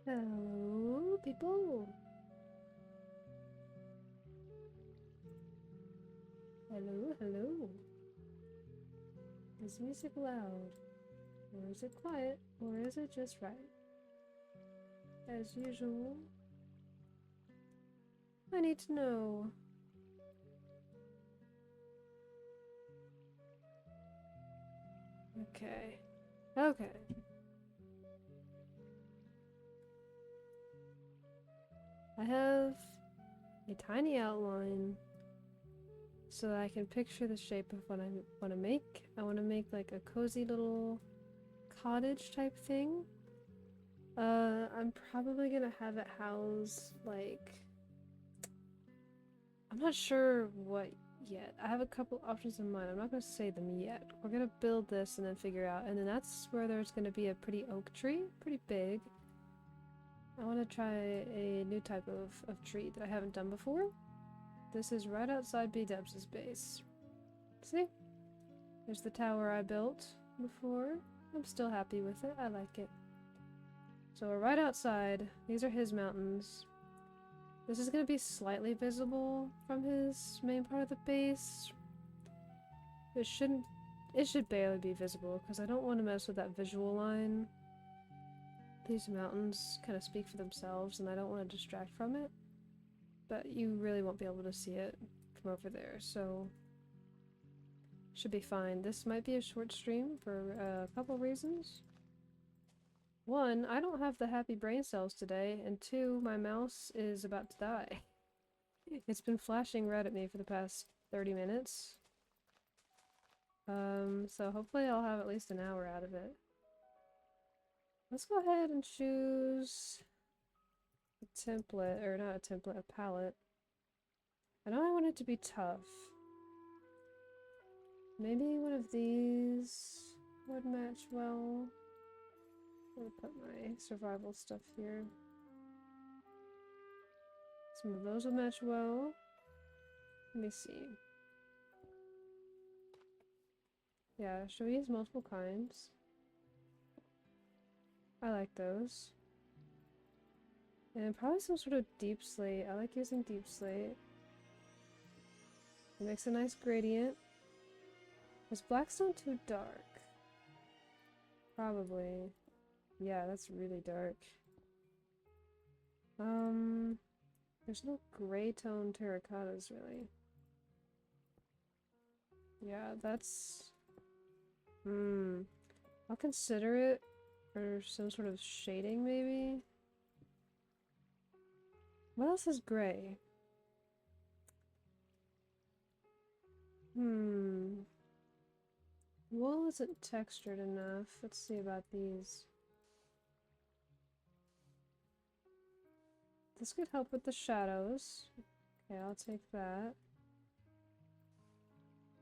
Hello, people. Hello, hello. Is music loud? Or is it quiet? Or is it just right? As usual. I need to know. Okay. Okay. I have a tiny outline so that I can picture the shape of what I want to make. I want to make like a cozy little cottage type thing. I'm probably gonna have it house like... I'm not sure what yet. I have a couple options in mind. I'm not gonna say them yet. We're gonna build this and then figure out, and then that's where there's gonna be a pretty oak tree, pretty big. I want to try a new type of tree that I haven't done before. This is right outside Bdubs' base. See? There's the tower I built before. I'm still happy with it. I like it. So we're right outside. These are his mountains. This is going to be slightly visible from his main part of the base. It should barely be visible because I don't want to mess with that visual line. These mountains kind of speak for themselves and I don't want to distract from it. But you really won't be able to see it from over there, so should be fine. This might be a short stream for a couple reasons. One, I don't have the happy brain cells today, and two, my mouse is about to die. It's been flashing red at me for the past 30 minutes. So hopefully I'll have at least an hour out of it. Let's go ahead and choose a template, or not a template, a palette. I know I want it to be tough. Maybe one of these would match well. I'm gonna put my survival stuff here. Some of those will match well. Let me see. Yeah, should we use multiple kinds? I like those. And probably some sort of deep slate. I like using deep slate. It makes a nice gradient. Is Blackstone too dark? Probably. Yeah, that's really dark. There's no gray tone terracottas really. Yeah, that's... I'll consider it. Or some sort of shading maybe? What else is gray? Wool isn't textured enough. Let's see about these. This could help with the shadows. Okay, I'll take that.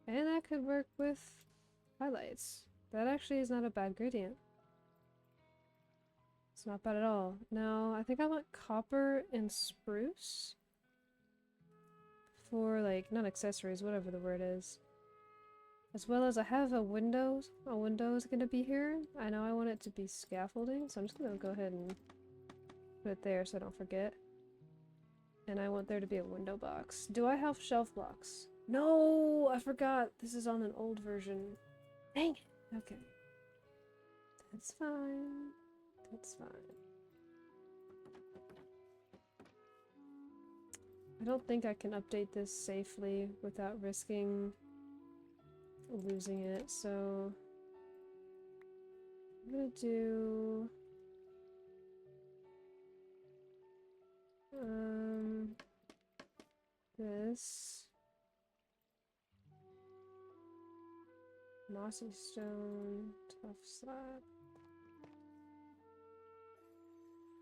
And that could work with highlights. That actually is not a bad gradient. It's not bad at all. No, I think I want copper and spruce. For, like, not accessories, whatever the word is. As well as I have a window. A window is gonna be here. I know I want it to be scaffolding, so I'm just gonna go ahead and put it there so I don't forget. And I want there to be a window box. Do I have shelf blocks? No! I forgot! This is on an old version. Dang it! Okay. That's fine. That's fine. I don't think I can update this safely without risking losing it, so I'm gonna do this mossy stone tough slab.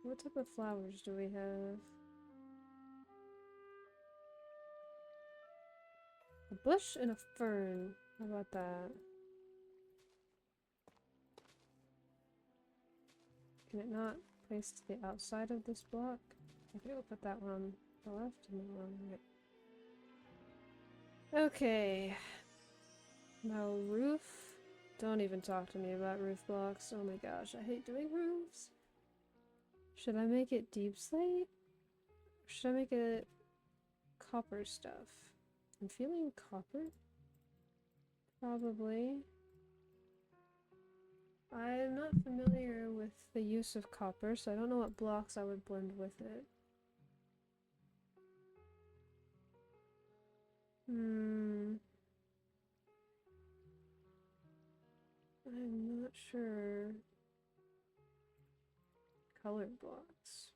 What type of flowers do we have? A bush and a fern. How about that? Can it not place to the outside of this block? Okay, we'll put that one on the left and then one on the right. Okay. Now roof. Don't even talk to me about roof blocks. Oh my gosh, I hate doing roofs. Should I make it deep slate? Or should I make it copper stuff? I'm feeling copper. Probably. I'm not familiar with the use of copper, so I don't know what blocks I would blend with it. I'm not sure. Color blocks.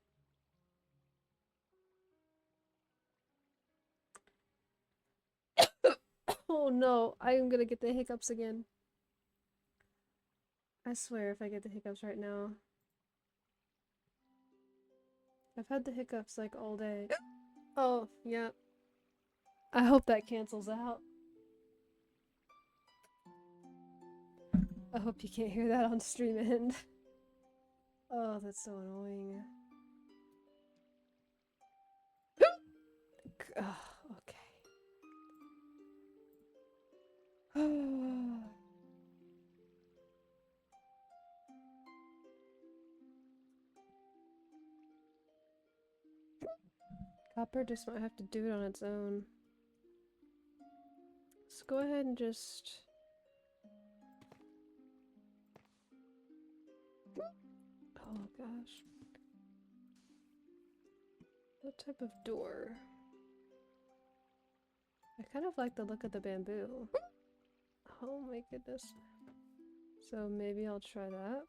Oh no, I'm gonna get the hiccups again. I swear if I get the hiccups right now. I've had the hiccups like all day. Oh, yeah. I hope that cancels out. I hope you can't hear that on stream end. Oh, that's so annoying. Oh, okay. Copper just might have to do it on its own. Let's go ahead and just... Oh gosh. What type of door? I kind of like the look of the bamboo. Oh my goodness. So maybe I'll try that.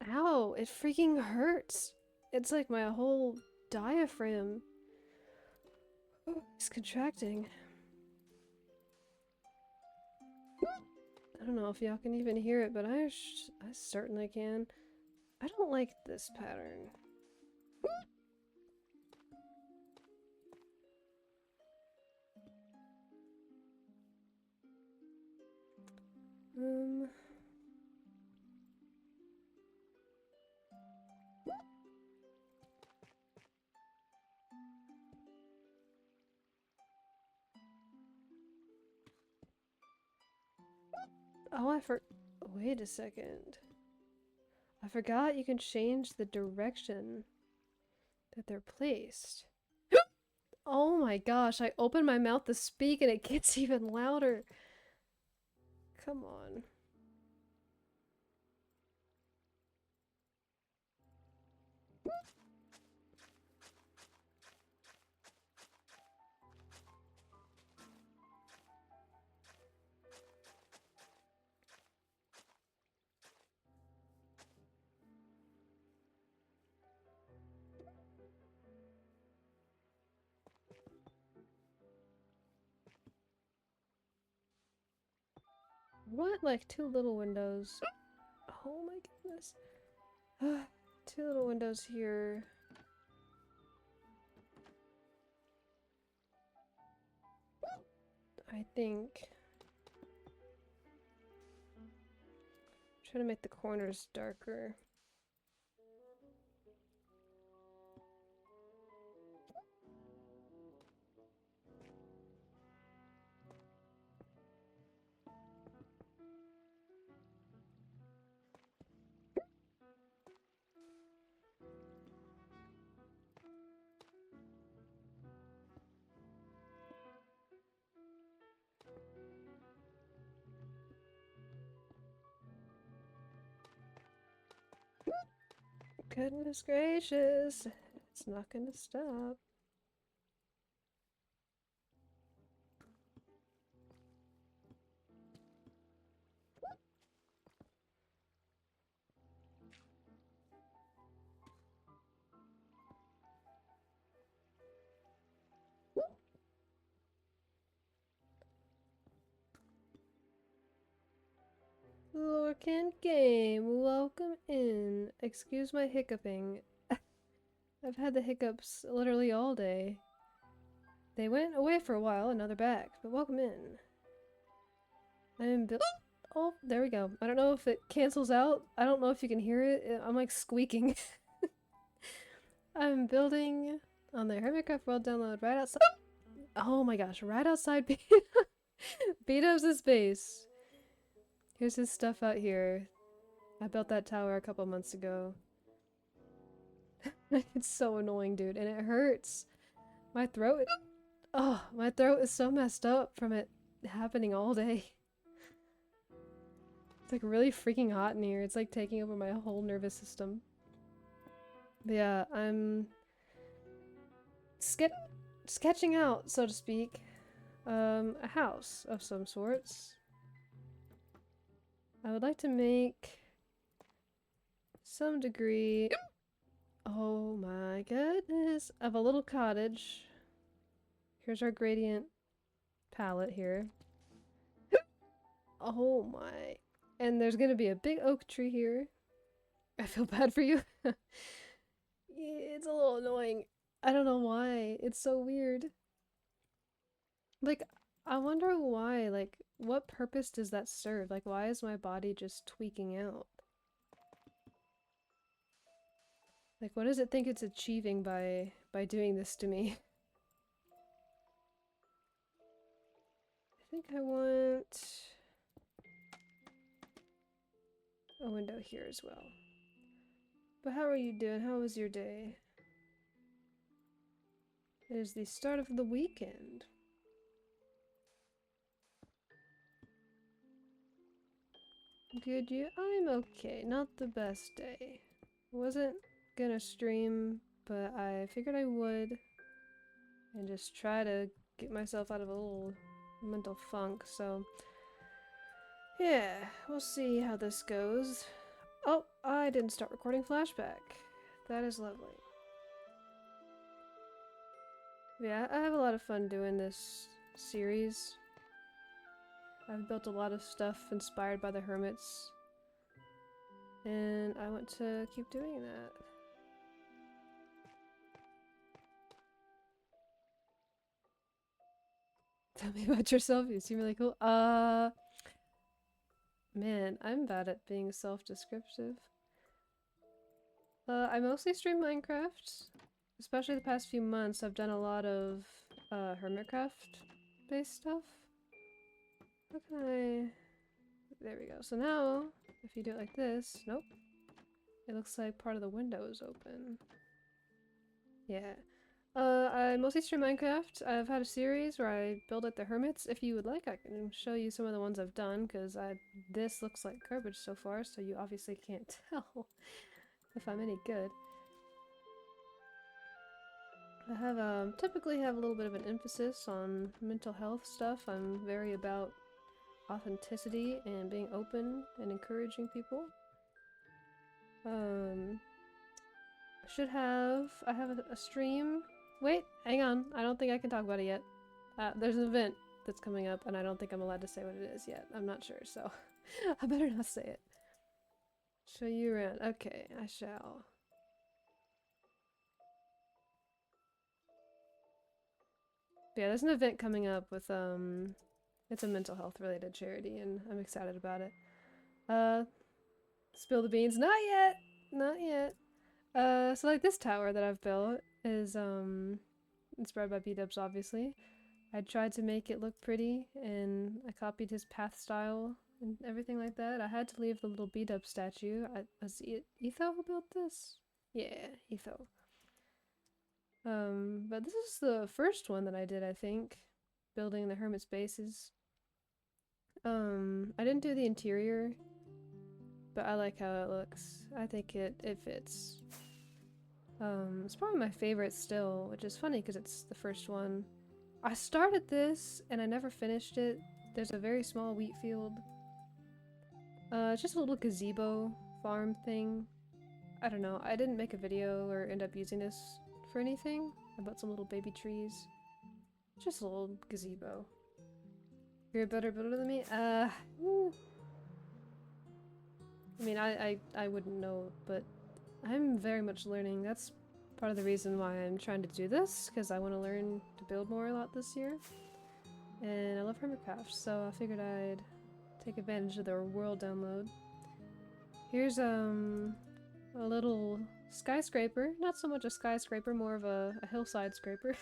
Ow, it freaking hurts. It's like my whole diaphragm is contracting. I don't know if y'all can even hear it, but I certainly can. I don't like this pattern. Oh, wait a second. I forgot you can change the direction that they're placed. Oh my gosh, I opened my mouth to speak and it gets even louder. Come on. What? Like 2 little windows. Oh my goodness. 2 little windows here. I think. Try to make the corners darker. Goodness gracious, it's not gonna stop. Lorcan Game, welcome in. Excuse my hiccuping. I've had the hiccups literally all day. They went away for a while and now they're back, but welcome in. I'm oh, there we go. I don't know if it cancels out. I don't know if you can hear it. I'm like squeaking. I'm building on the Hermitcraft World download right outside. Oh my gosh, right outside. Bdubs' base. Here's his stuff out here. I built that tower a couple months ago. It's so annoying, dude, and it hurts. My throat. Oh, my throat is so messed up from it happening all day. It's like really freaking hot in here. It's like taking over my whole nervous system. But yeah, I'm sketching out, so to speak, a house of some sorts. I would like to make some degree, oh my goodness, of a little cottage. Here's our gradient palette here. Oh my. And there's gonna be a big oak tree here. I feel bad for you. It's a little annoying. I don't know why. It's so weird. Like, I wonder why. Like, what purpose does that serve? Like, why is my body just tweaking out? Like, what does it think it's achieving by doing this to me? I think I want a window here as well. But how are you doing? How was your day? It is the start of the weekend. Good, you? I'm okay. Not the best day. Wasn't gonna stream, but I figured I would. And just try to get myself out of a little mental funk, so... yeah, we'll see how this goes. Oh, I didn't start recording flashback. That is lovely. Yeah, I have a lot of fun doing this series. I've built a lot of stuff inspired by the hermits. And I want to keep doing that. Tell me about yourself, you seem really cool. Man, I'm bad at being self-descriptive. I mostly stream Minecraft. Especially the past few months, I've done a lot of Hermitcraft-based stuff. How can I... There we go. So now, if you do it like this... Nope. It looks like part of the window is open. Yeah. I mostly stream Minecraft. I've had a series where I build like the hermits. If you would like, I can show you some of the ones I've done, because this looks like garbage so far, so you obviously can't tell if I'm any good. I have, typically have a little bit of an emphasis on mental health stuff. I'm very about authenticity and being open and encouraging people. I have a stream. Wait, hang on. I don't think I can talk about it yet. There's an event that's coming up, and I don't think I'm allowed to say what it is yet. I'm not sure, so I better not say it. Show you around. Okay, I shall. But yeah, there's an event coming up with, it's a mental health related charity, and I'm excited about it. Spill the beans. Not yet! Not yet. So like this tower that I've built is, inspired by Bdubs, obviously. I tried to make it look pretty, and I copied his path style and everything like that. I had to leave the little Bdubs statue. Was it Etho who built this? Yeah, Etho. But this is the first one that I did, I think. Building the hermit's bases. I didn't do the interior, but I like how it looks. I think it fits. It's probably my favorite still, which is funny because it's the first one. I started this and I never finished it. There's a very small wheat field. It's just a little gazebo farm thing. I don't know. I didn't make a video or end up using this for anything. I bought some little baby trees. Just a little gazebo. You're a better builder than me? I mean, I wouldn't know, but I'm very much learning. That's part of the reason why I'm trying to do this, because I want to learn to build more a lot this year. And I love Hermitcraft, so I figured I'd take advantage of their world download. Here's a little skyscraper. Not so much a skyscraper, more of a hillside scraper.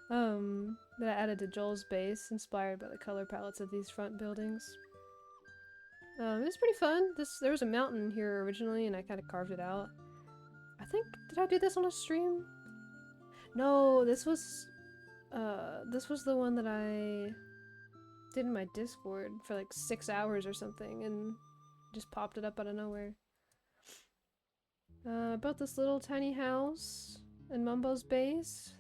that I added to Joel's base, inspired by the color palettes of these front buildings. It's pretty fun. There was a mountain here originally, and I kind of carved it out. I think, did I do this on a stream? No, this was the one that I did in my Discord for like 6 hours or something, and just popped it up out of nowhere. I built this little tiny house in Mumbo's base.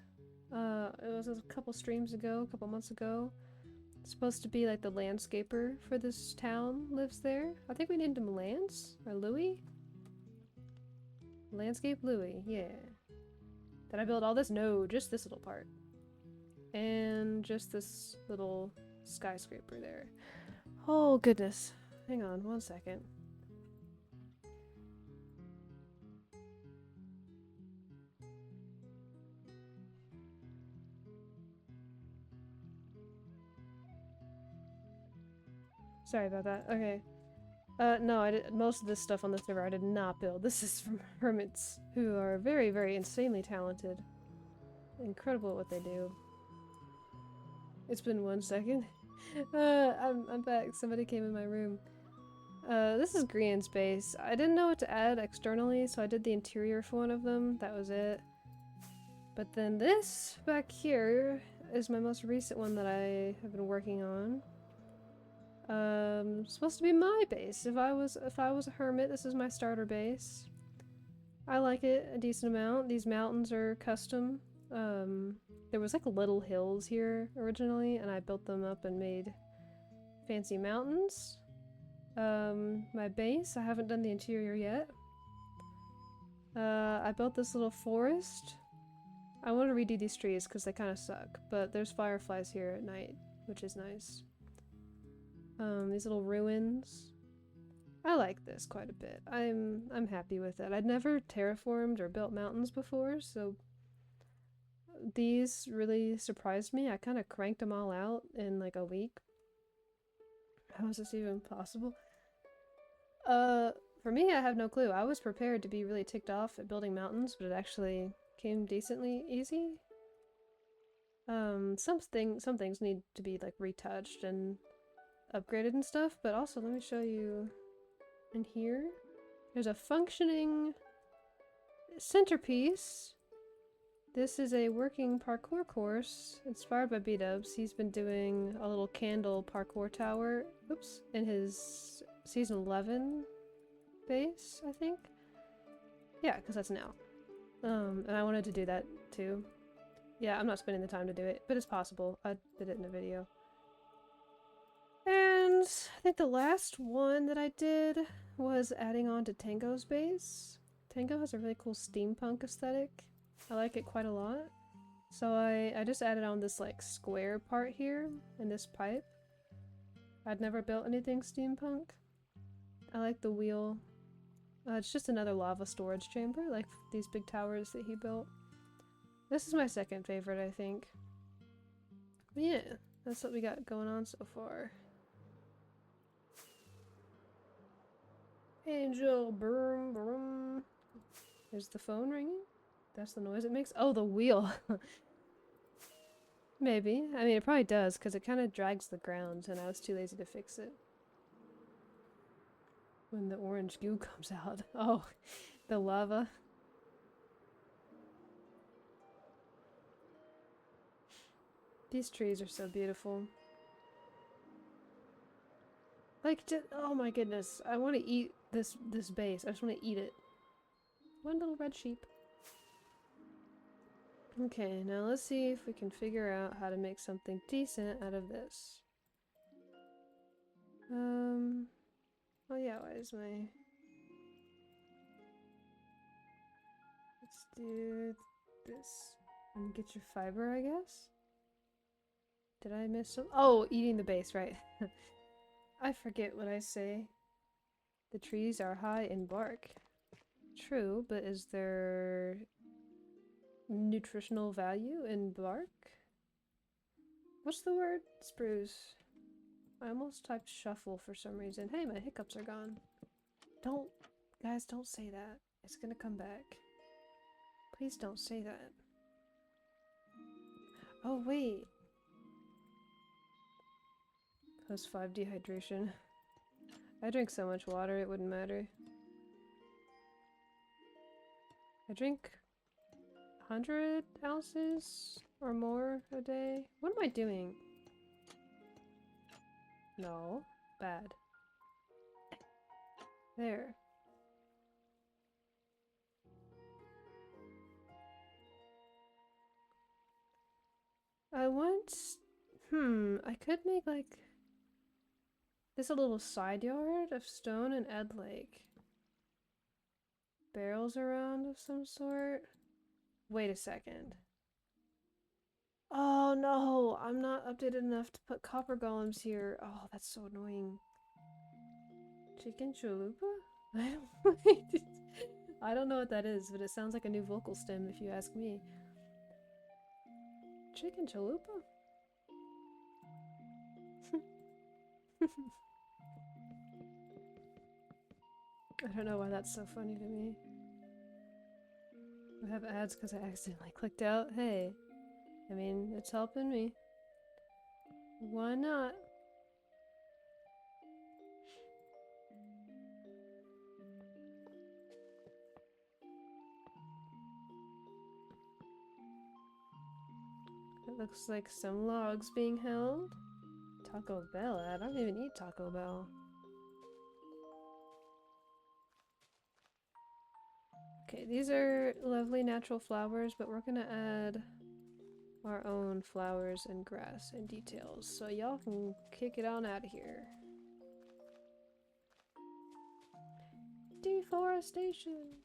It was a couple streams ago, a couple months ago. It's supposed to be like the landscaper for this town lives there. I think we named him Lance or Louis. Landscape Louis, yeah. Did I build all this? No, just this little part. And just this little skyscraper there. Oh goodness. Hang on 1 second. Sorry about that. Okay. No, I did most of this stuff on the server I did not build. This is from hermits who are very, very insanely talented. Incredible at what they do. It's been 1 second. I'm back. Somebody came in my room. This is Grian's base. I didn't know what to add externally, so I did the interior for one of them. That was it. But then this back here is my most recent one that I have been working on. Supposed to be my base. If I was a hermit, this is my starter base. I like it a decent amount. These mountains are custom. There was like little hills here originally, and I built them up and made fancy mountains. My base, I haven't done the interior yet. I built this little forest. I want to redo these trees because they kind of suck, but there's fireflies here at night, which is nice. These little ruins. I like this quite a bit. I'm happy with it. I'd never terraformed or built mountains before, so these really surprised me. I kind of cranked them all out in like a week. How is this even possible? For me, I have no clue. I was prepared to be really ticked off at building mountains, but it actually came decently easy. Some things need to be like retouched and upgraded and stuff, but also let me show you in here. There's a functioning centerpiece. This is a working parkour course inspired by Bdubs. He's been doing a little candle parkour tower, oops, in his season 11 base, I think. Yeah, because that's now. And I wanted to do that too. Yeah, I'm not spending the time to do it, but it's possible. I did it in a video. And I think the last one that I did was adding on to Tango's base. Tango has a really cool steampunk aesthetic. I like it quite a lot. So I just added on this like square part here and this pipe. I'd never built anything steampunk. I like the wheel. It's just another lava storage chamber, like these big towers that he built. This is my second favorite, I think. But yeah, that's what we got going on so far. Angel, broom, broom. There's the phone ringing. That's the noise it makes. Oh, the wheel. Maybe. I mean, it probably does, because it kind of drags the ground, and I was too lazy to fix it. When the orange goo comes out. Oh, the lava. These trees are so beautiful. Like, oh my goodness. I want to eat this base. I just want to eat it. One little red sheep. Okay, now let's see if we can figure out how to make something decent out of this. Oh yeah, why is my... Let's do this. And get your fiber, I guess? Did I miss some? Oh, eating the base, right. I forget what I say. The trees are high in bark. True, but is there nutritional value in bark? What's the word? Spruce. I almost typed shuffle for some reason. Hey, my hiccups are gone. Guys, don't say that. It's gonna come back. Please don't say that. Oh, wait. +5 dehydration. I drink so much water, it wouldn't matter. I drink 100 ounces or more a day. What am I doing? No. Bad. There. I want... I could make like... this a little side yard of stone and add like... barrels around of some sort. Wait a second. Oh no, I'm not updated enough to put copper golems here. Oh, that's so annoying. Chicken chalupa? I don't know what that is, but it sounds like a new vocal stem if you ask me. Chicken chalupa? I don't know why that's so funny to me. I have ads because I accidentally clicked out. Hey, I mean, it's helping me. Why not? It looks like some logs being held. Taco Bell ad? I don't even eat Taco Bell. Okay, these are lovely natural flowers, but we're gonna add our own flowers and grass and details, so y'all can kick it on out of here. Deforestation!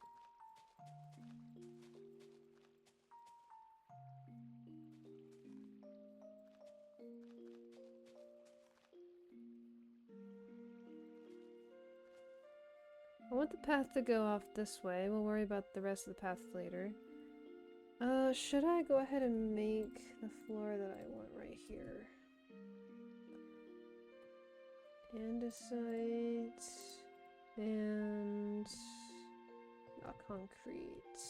I want the path to go off this way. We'll worry about the rest of the path later. Should I go ahead and make the floor that I want right here? Andesite and not concrete.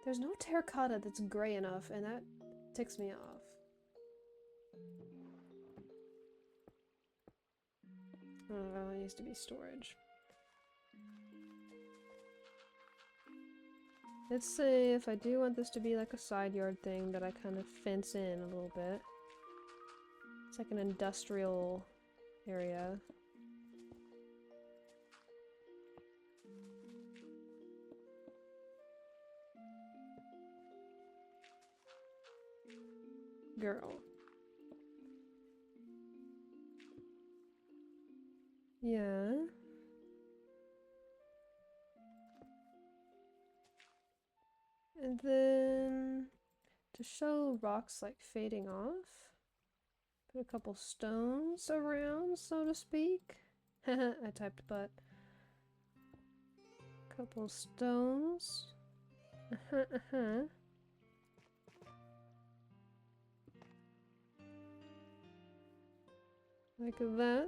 There's no terracotta that's gray enough, and that ticks me off. Oh, it needs to be storage. Let's say if I do want this to be like a side yard thing that I kind of fence in a little bit. It's like an industrial area. Girl. Yeah. And then to show rocks like fading off, put a couple stones around, so to speak. I typed butt. Couple stones. Like that.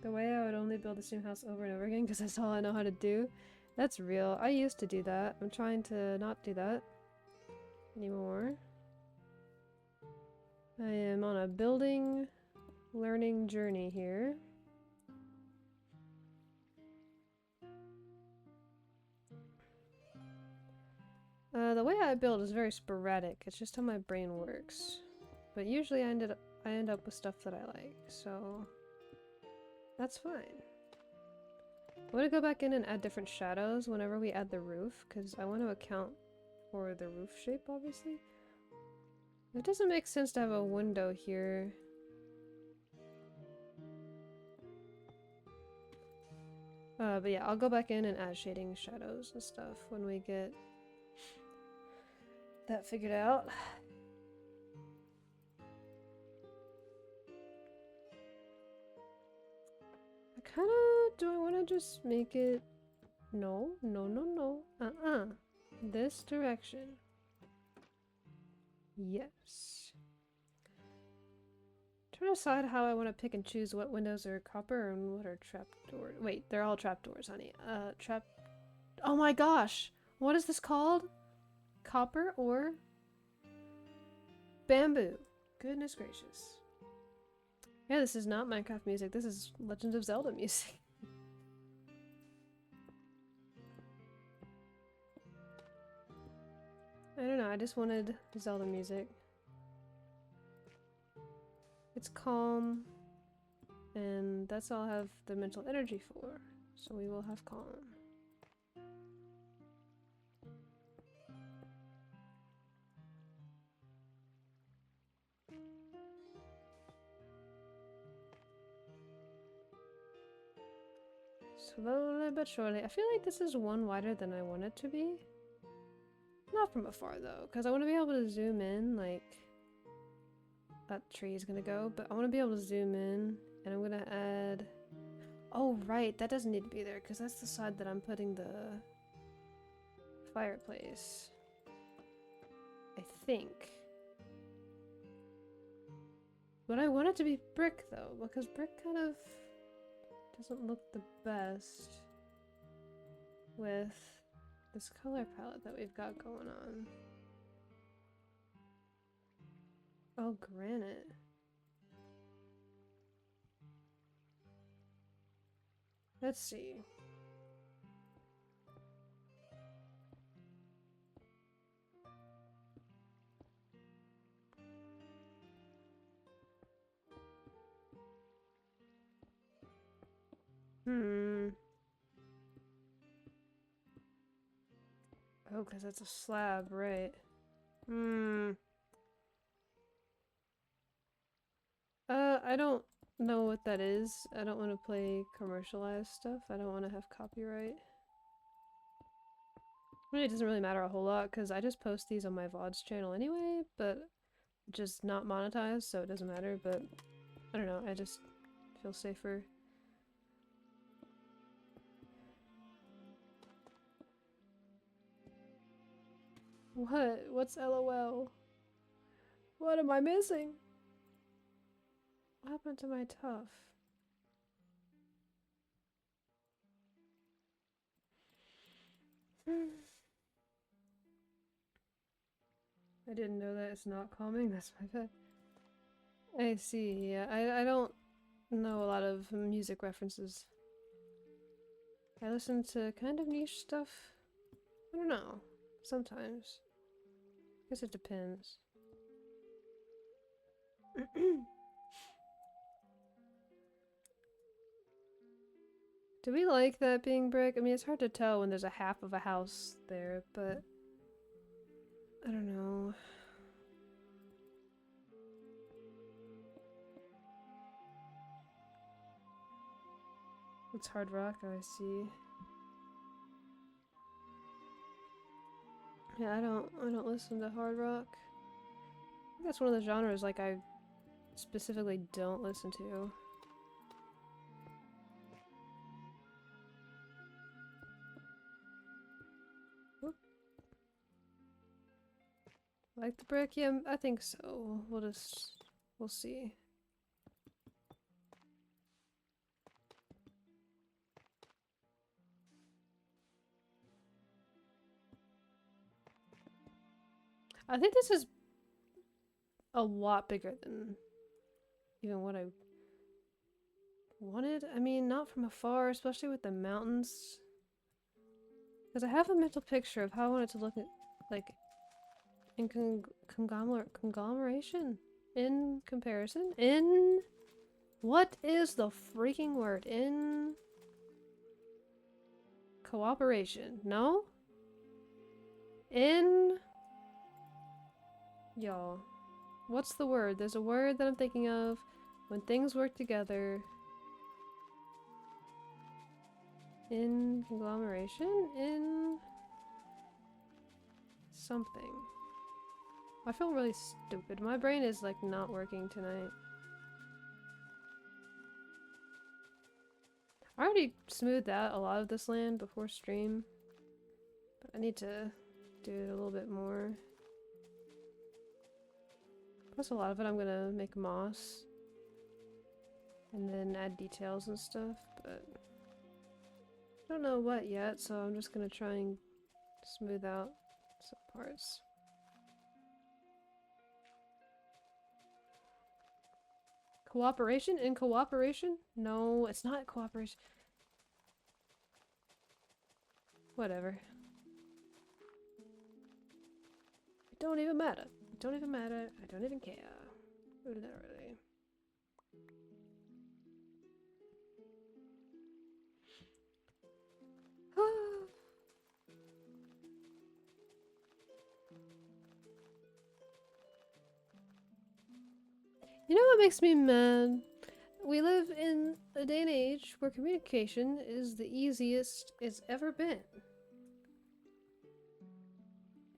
The way I would only build the same house over and over again because that's all I know how to do. That's real. I used to do that. I'm trying to not do that anymore. I am on a building learning journey here. The way I build is very sporadic. It's just how my brain works. But usually I end up with stuff that I like, so that's fine. I'm gonna go back in and add different shadows whenever we add the roof, because I want to account for the roof shape, obviously. It doesn't make sense to have a window here. But yeah, I'll go back in and add shading shadows and stuff when we get that figured out. Do I want to just make it... No. This direction. Yes. Trying to decide how I want to pick and choose what windows are copper and what are trapdoors. Wait, they're all trapdoors, honey. Oh my gosh! What is this called? Copper or bamboo? Goodness gracious. Yeah, this is not Minecraft music. This is Legend of Zelda music. I don't know, I just wanted Zelda music. It's calm, and that's all I have the mental energy for. So we will have calm. Slowly but surely. I feel like this is one wider than I want it to be. Not from afar though, because I want to be able to zoom in, like that tree is gonna go, but I want to be able to zoom in, and I'm gonna add... Oh right, that doesn't need to be there, because that's the side that I'm putting the fireplace. I think. But I want it to be brick though, because brick kind of doesn't look the best with this color palette that we've got going on. Oh, granite. Let's see. Oh, because that's a slab, right. I don't know what that is. I don't want to play commercialized stuff. I don't want to have copyright. I mean, it doesn't really matter a whole lot because I just post these on my VODs channel anyway, but just not monetized, so it doesn't matter, but I don't know, I just feel safer. What? What's LOL? What am I missing? What happened to my tuff? I didn't know that it's not calming, that's my bad. I see, yeah, I don't know a lot of music references. I listen to kind of niche stuff. I don't know, sometimes. I guess it depends. Do we like that being brick? I mean, it's hard to tell when there's a half of a house there, but I don't know. It's hard rock, I see. Yeah, I don't listen to hard rock. I think that's one of the genres like I specifically don't listen to. Whoop. Like the brick? Yeah, I think so. We'll see. I think this is a lot bigger than even what I wanted. I mean, not from afar, especially with the mountains. Because I have a mental picture of how I want it to look like in conglomeration? In comparison? In... What is the freaking word? In... Cooperation. No? In... Y'all. What's the word? There's a word that I'm thinking of when things work together. In conglomeration? In... something. I feel really stupid. My brain is like not working tonight. I already smoothed out a lot of this land before stream, but I need to do it a little bit more. Plus a lot of it I'm gonna make moss and then add details and stuff, but I don't know what yet, so I'm just gonna try and Smooth out some parts. Cooperation? In cooperation? No, it's not cooperation. Whatever. It don't even matter. It don't even matter. I don't even care. Literally. You know what makes me mad? We live in a day and age where communication is the easiest it's ever been.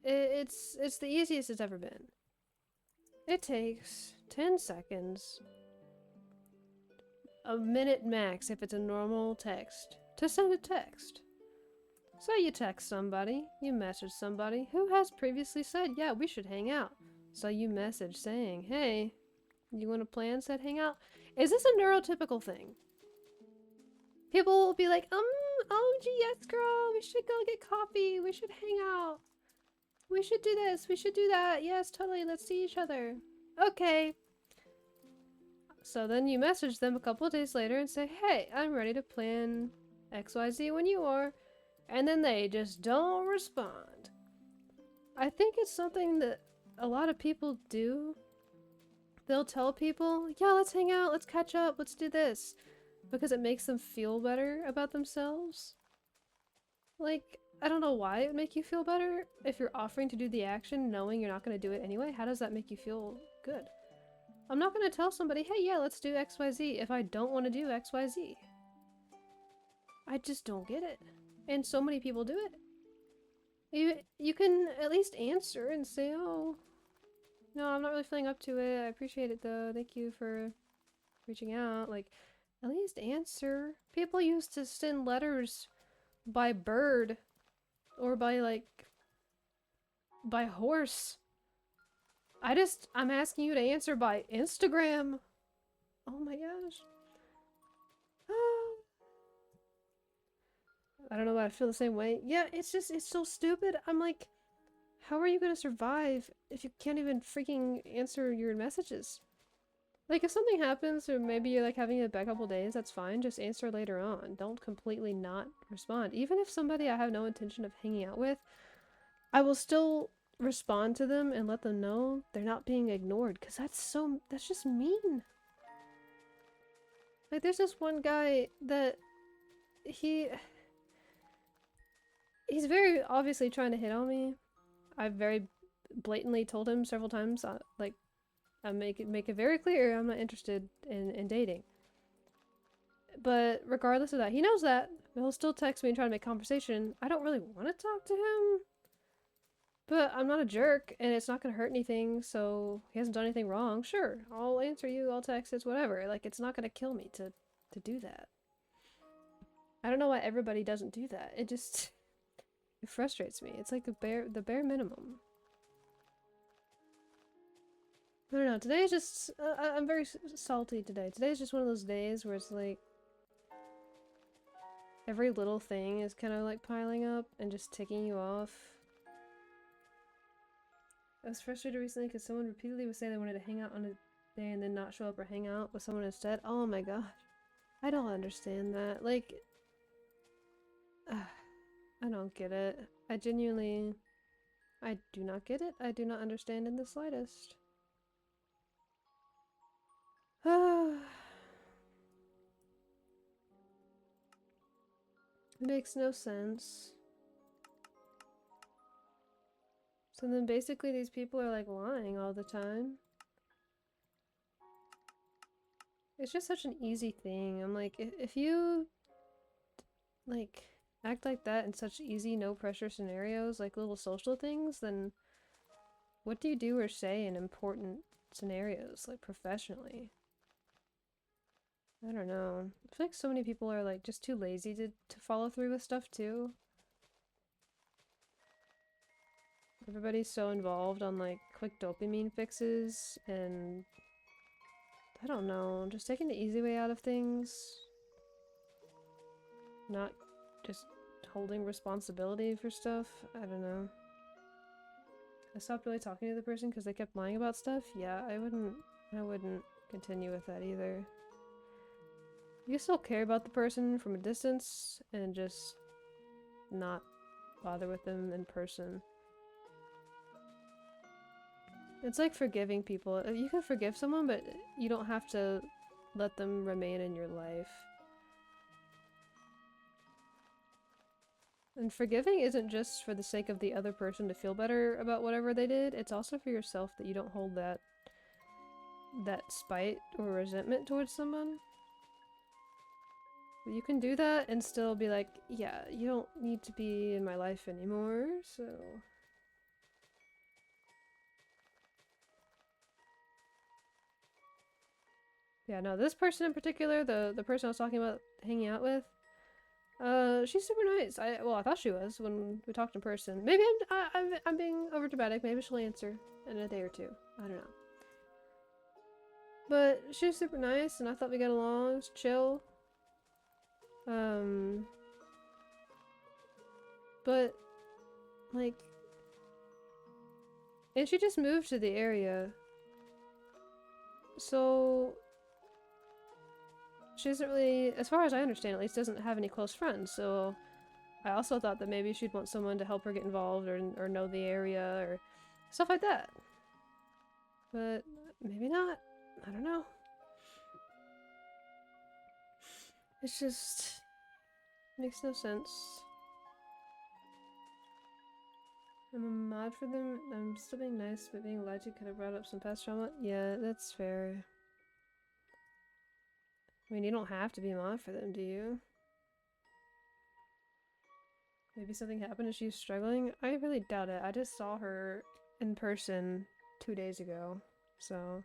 It's the easiest it's ever been. It takes 10 seconds, a minute max if it's a normal text, to send a text. So you text somebody, you message somebody who has previously said, yeah, we should hang out. So you message saying, hey, you want to plan said hangout? Is this a neurotypical thing? People will be like, oh gee, yes girl, we should go get coffee, we should hang out. We should do this, we should do that, yes, totally, let's see each other. Okay. So then you message them a couple of days later and say, hey, I'm ready to plan XYZ when you are. And then they just don't respond. I think it's something that a lot of people do. They'll tell people, yeah, let's hang out, let's catch up, let's do this. Because it makes them feel better about themselves. Like, I don't know why it would make you feel better if you're offering to do the action knowing you're not going to do it anyway. How does that make you feel good? I'm not going to tell somebody, hey, yeah, let's do XYZ if I don't want to do XYZ. I just don't get it. And so many people do it. You can at least answer and say, oh, no, I'm not really feeling up to it. I appreciate it though. Thank you for reaching out. Like, at least answer. People used to send letters by bird or by horse. I'm asking you to answer by Instagram. Oh my gosh. I don't know why I feel the same way. Yeah, it's so stupid. I'm like, how are you gonna survive if you can't even freaking answer your messages? Like, if something happens or maybe you're like having a bad couple days, that's fine. Just answer later on. Don't completely not respond. Even if somebody I have no intention of hanging out with, I will still respond to them and let them know they're not being ignored, because that's just mean. Like, there's this one guy that he's very obviously trying to hit on me. I've very blatantly told him several times, like, I make it very clear I'm not interested in dating. But regardless of that, he knows that. He'll still text me and try to make conversation. I don't really want to talk to him. But I'm not a jerk, and it's not going to hurt anything, so he hasn't done anything wrong. Sure, I'll answer you, I'll text, it's whatever. Like, it's not going to kill me to do that. I don't know why everybody doesn't do that. It just... it frustrates me. It's like the bare minimum. I don't know, today's just... I'm very salty today. Today's just one of those days where it's like... every little thing is kind of like piling up and just ticking you off. I was frustrated recently because someone repeatedly would say they wanted to hang out on a day and then not show up or hang out with someone instead. Oh my gosh. I don't understand that. Like... I don't get it. I genuinely... I do not get it. I do not understand in the slightest. It makes no sense. So then basically these people are like lying all the time. It's just such an easy thing. I'm like, if you like act like that in such easy, no pressure scenarios, like little social things, then what do you do or say in important scenarios, like professionally? I don't know. I feel like so many people are like just too lazy to follow through with stuff too. Everybody's so involved on like quick dopamine fixes and I don't know, just taking the easy way out of things. Not just holding responsibility for stuff. I don't know. I stopped really talking to the person because they kept lying about stuff. Yeah, I wouldn't continue with that either. You still care about the person from a distance and just not bother with them in person. It's like forgiving people. You can forgive someone, but you don't have to let them remain in your life. And forgiving isn't just for the sake of the other person to feel better about whatever they did, it's also for yourself that you don't hold that spite or resentment towards someone. You can do that and still be like, yeah, you don't need to be in my life anymore, so... Yeah, no, this person in particular, the person I was talking about hanging out with, she's super nice. Well, I thought she was when we talked in person. Maybe I'm being over dramatic. Maybe she'll answer in a day or two. I don't know. But she was super nice, and I thought we got along. It was chill. But like, and she just moved to the area, so she doesn't really, as far as I understand at least, doesn't have any close friends. So I also thought that maybe she'd want someone to help her get involved or know the area or stuff like that. But maybe not. I don't know. It's just makes no sense. I'm a mod for them. I'm still being nice, but being lied to could have brought up some past trauma. Yeah, that's fair. I mean, you don't have to be a mod for them, do you? Maybe something happened and she's struggling? I really doubt it. I just saw her in person 2 days ago, so...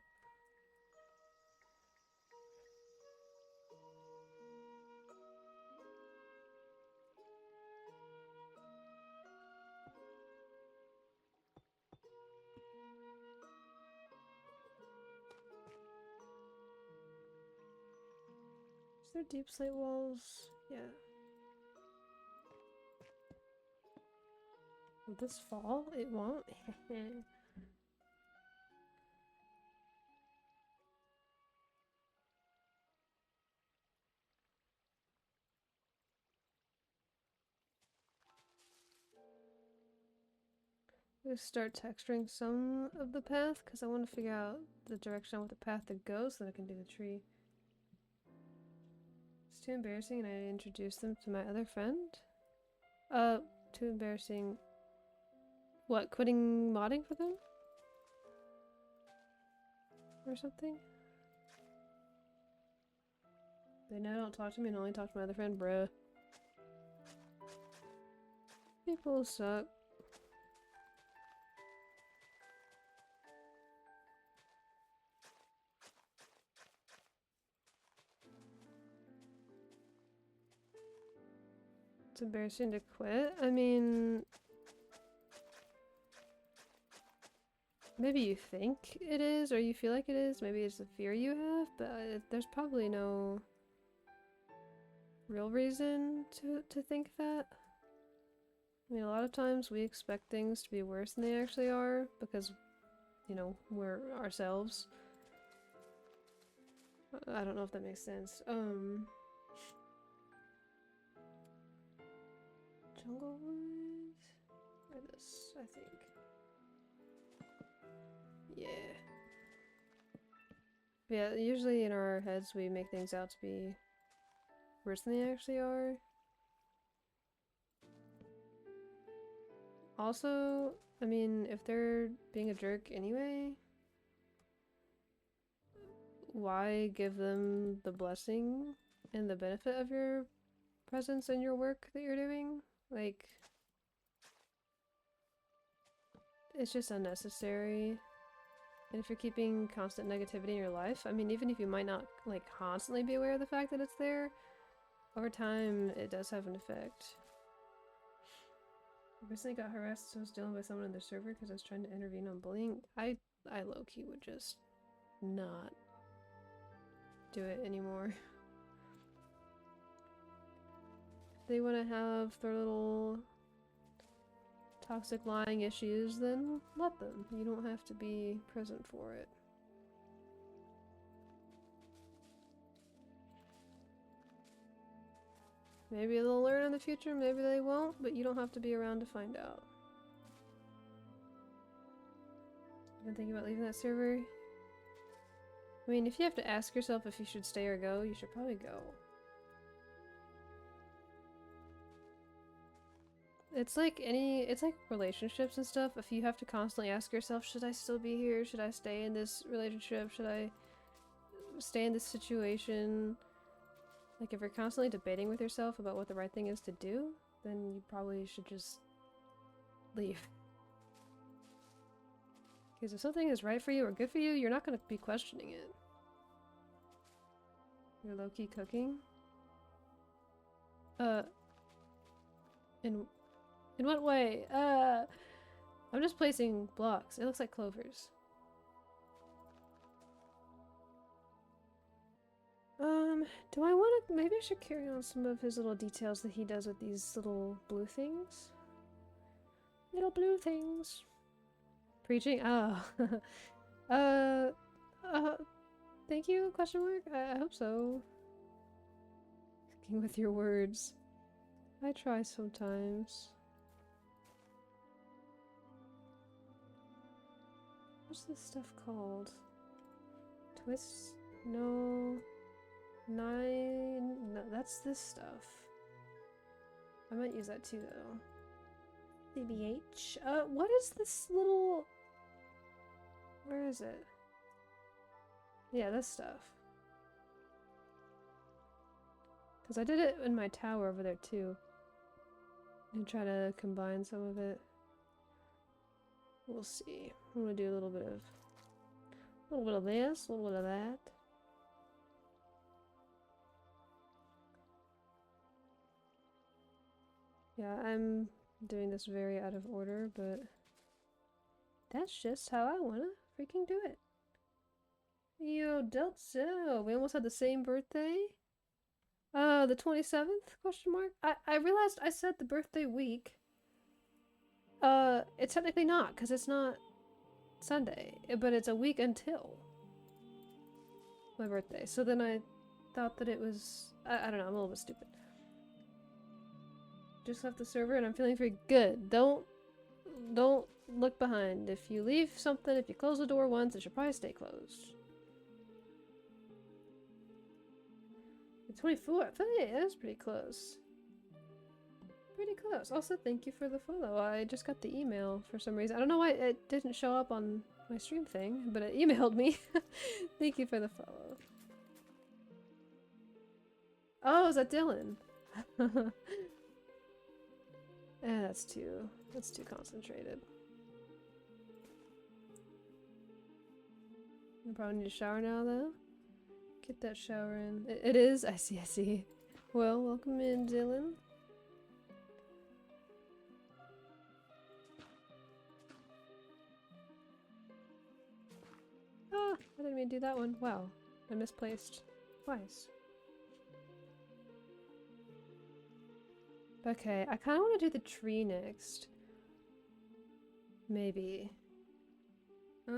Is there deep slate walls? Yeah. Will this fall? It won't? I'm gonna start texturing some of the path because I want to figure out the direction I want the path to go so that I can do the tree. It's too embarrassing and I introduced them to my other friend? Too embarrassing. What, quitting modding for them? Or something? They now don't talk to me and only talk to my other friend, bruh. People suck. It's embarrassing to quit. I mean... Maybe you think it is, or you feel like it is. Maybe it's a fear you have, but there's probably no real reason to think that. I mean, a lot of times we expect things to be worse than they actually are because, you know, we're ourselves. I don't know if that makes sense. Jungle Woods? Or this, I think. Yeah. Yeah, usually in our heads we make things out to be worse than they actually are. Also, I mean, if they're being a jerk anyway, why give them the blessing and the benefit of your presence and your work that you're doing? Like, it's just unnecessary. And if you're keeping constant negativity in your life, I mean, even if you might not, like, constantly be aware of the fact that it's there, over time, it does have an effect. I recently got harassed, so I was dealing with someone on the server because I was trying to intervene on bullying. I low-key would just not do it anymore. they want to have their little toxic lying issues, then let them. You don't have to be present for it. Maybe they'll learn in the future, maybe they won't, but you don't have to be around to find out. I've been thinking about leaving that server. I mean, if you have to ask yourself if you should stay or go, you should probably go. It's like relationships and stuff. If you have to constantly ask yourself, should I still be here? Should I stay in this relationship? Should I stay in this situation? Like, if you're constantly debating with yourself about what the right thing is to do, then you probably should just leave. Because if something is right for you or good for you, you're not going to be questioning it. You're low-key cooking? In what way? I'm just placing blocks. It looks like clovers. Do I want to... Maybe I should carry on some of his little details that he does with these little blue things. Little blue things. Preaching? Oh. Thank you? Question mark? I hope so. Cooking with your words. I try sometimes. What's this stuff called? Twists? No. No, that's this stuff. I might use that too, though. BBH? What is this little... Where is it? Yeah, this stuff. Because I did it in my tower over there, too. And try to combine some of it. We'll see. I'm gonna do a little bit of this, a little bit of that. Yeah, I'm doing this very out of order, but that's just how I wanna freaking do it. Yo, Delta, we almost had the same birthday. The 27th? Question mark? I realized I said the birthday week. It's technically not, because it's not Sunday, but it's a week until my birthday. So then I thought that it was... I don't know, I'm a little bit stupid. Just left the server and I'm feeling very good. Don't look behind. If you leave something, if you close the door once, it should probably stay closed. The 24th. Hey, that was pretty close. Pretty close. Also, thank you for the follow. I just got the email for some reason. I don't know why it didn't show up on my stream thing, but it emailed me. Thank you for the follow. Oh, is that Dylan? That's too concentrated. I probably need a shower now, though. Get that shower in. It is? I see. Well, welcome in, Dylan. Ah, I didn't mean to do that one. Wow, I misplaced twice. Okay, I kind of want to do the tree next. Maybe. I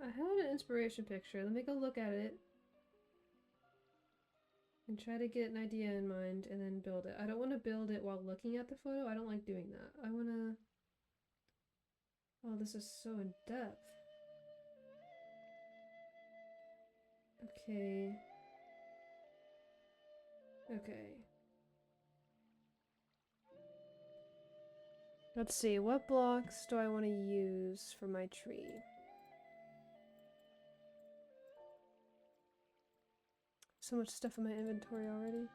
had an inspiration picture. Let me go look at it. And try to get an idea in mind and then build it. I don't want to build it while looking at the photo. I don't like doing that. I want to... Oh, this is so in depth. Okay. Let's see, what blocks do I want to use for my tree? So much stuff in my inventory already.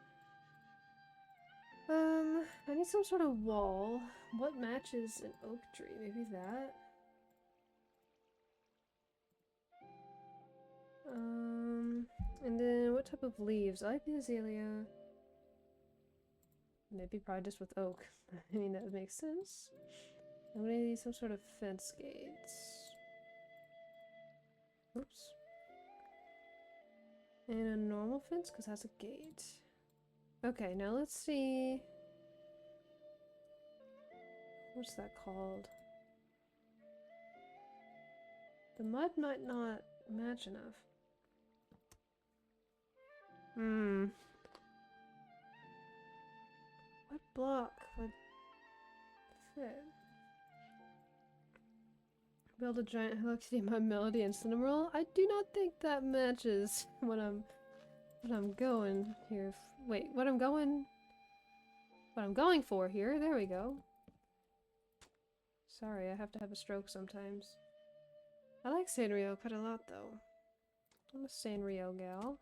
I need some sort of wall. What matches an oak tree? Maybe that? And then what type of leaves? I like the azalea. Maybe probably just with oak. I mean, that would make sense. I'm gonna need some sort of fence gates. Oops. And a normal fence, because that's a gate. Okay, now let's see. What's that called? The mud might not match enough. What block would fit? Build a giant Hello Kitty Mud Melody and Cinnamon Roll? I do not think that matches what I'm going here. Wait, what I'm going for here. There we go. Sorry, I have to have a stroke sometimes. I like Sanrio quite a lot though. I'm a Sanrio gal.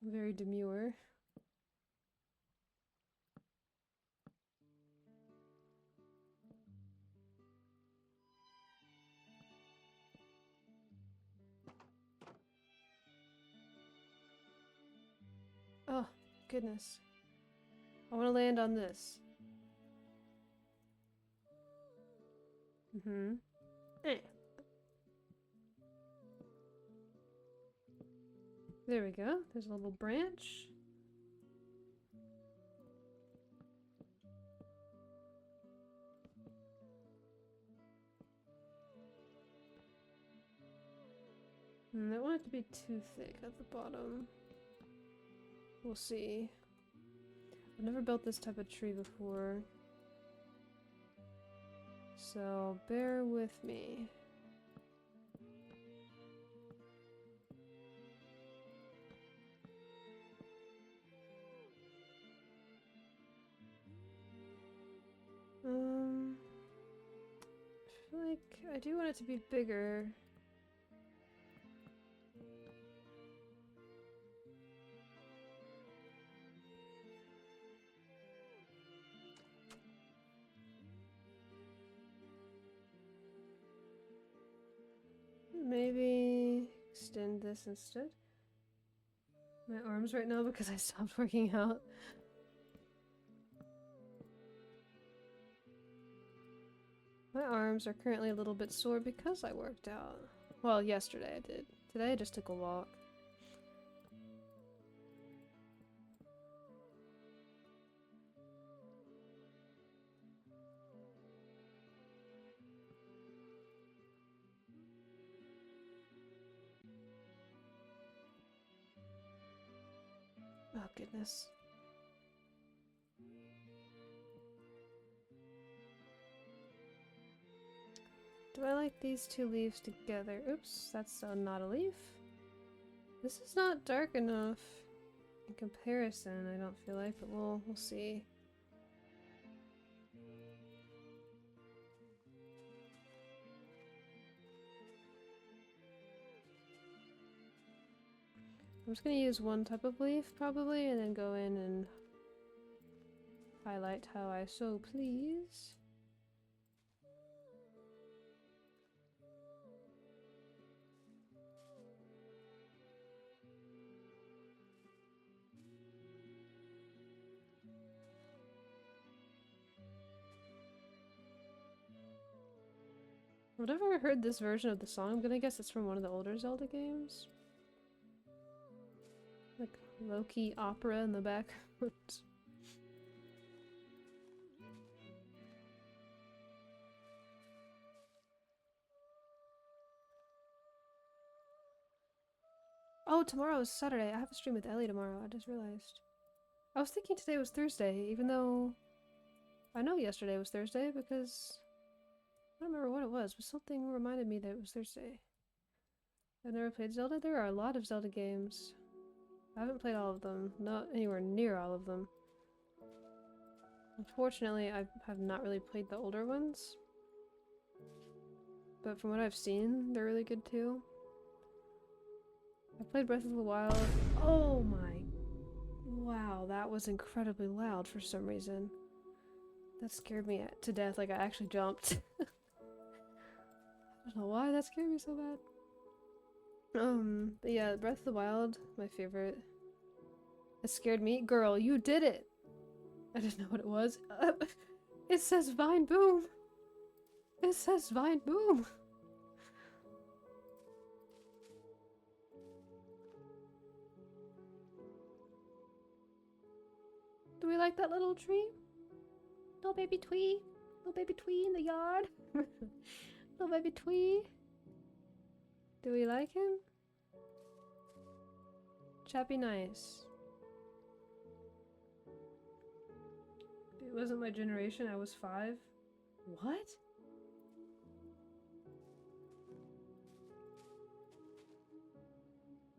Very demure. Oh, goodness. I want to land on this. Eh. There we go. There's a little branch. I don't want it to be too thick at the bottom. We'll see. I've never built this type of tree before. So bear with me. I feel like I do want it to be bigger. Maybe extend this instead. My arms right now because I stopped working out. My arms are currently a little bit sore because I worked out. Well, yesterday I did. Today I just took a walk. Oh, goodness. Do I like these two leaves together? Oops, that's not a leaf. This is not dark enough in comparison, I don't feel like, but we'll see. I'm just gonna use one type of leaf, probably, and then go in and highlight how I so please. I've never heard this version of the song. I'm gonna guess it's from one of the older Zelda games. Like low-key opera in the background. Oh, tomorrow is Saturday. I have a stream with Ellie tomorrow. I just realized. I was thinking today was Thursday, even though I know yesterday was Thursday because I don't remember what it was, but something reminded me that it was Thursday. I've never played Zelda. There are a lot of Zelda games. I haven't played all of them. Not anywhere near all of them. Unfortunately, I have not really played the older ones. But from what I've seen, they're really good too. I played Breath of the Wild. Oh my... Wow, that was incredibly loud for some reason. That scared me to death, like I actually jumped. I don't know why that scared me so bad. But yeah, Breath of the Wild, my favorite. It scared me. Girl, you did it! I didn't know what it was. It says Vine Boom! It says Vine Boom! Do we like that little tree? Little baby twee? Little baby twee in the yard? Little baby twee? Do we like him? Chappy nice. It wasn't my generation, I was 5. What?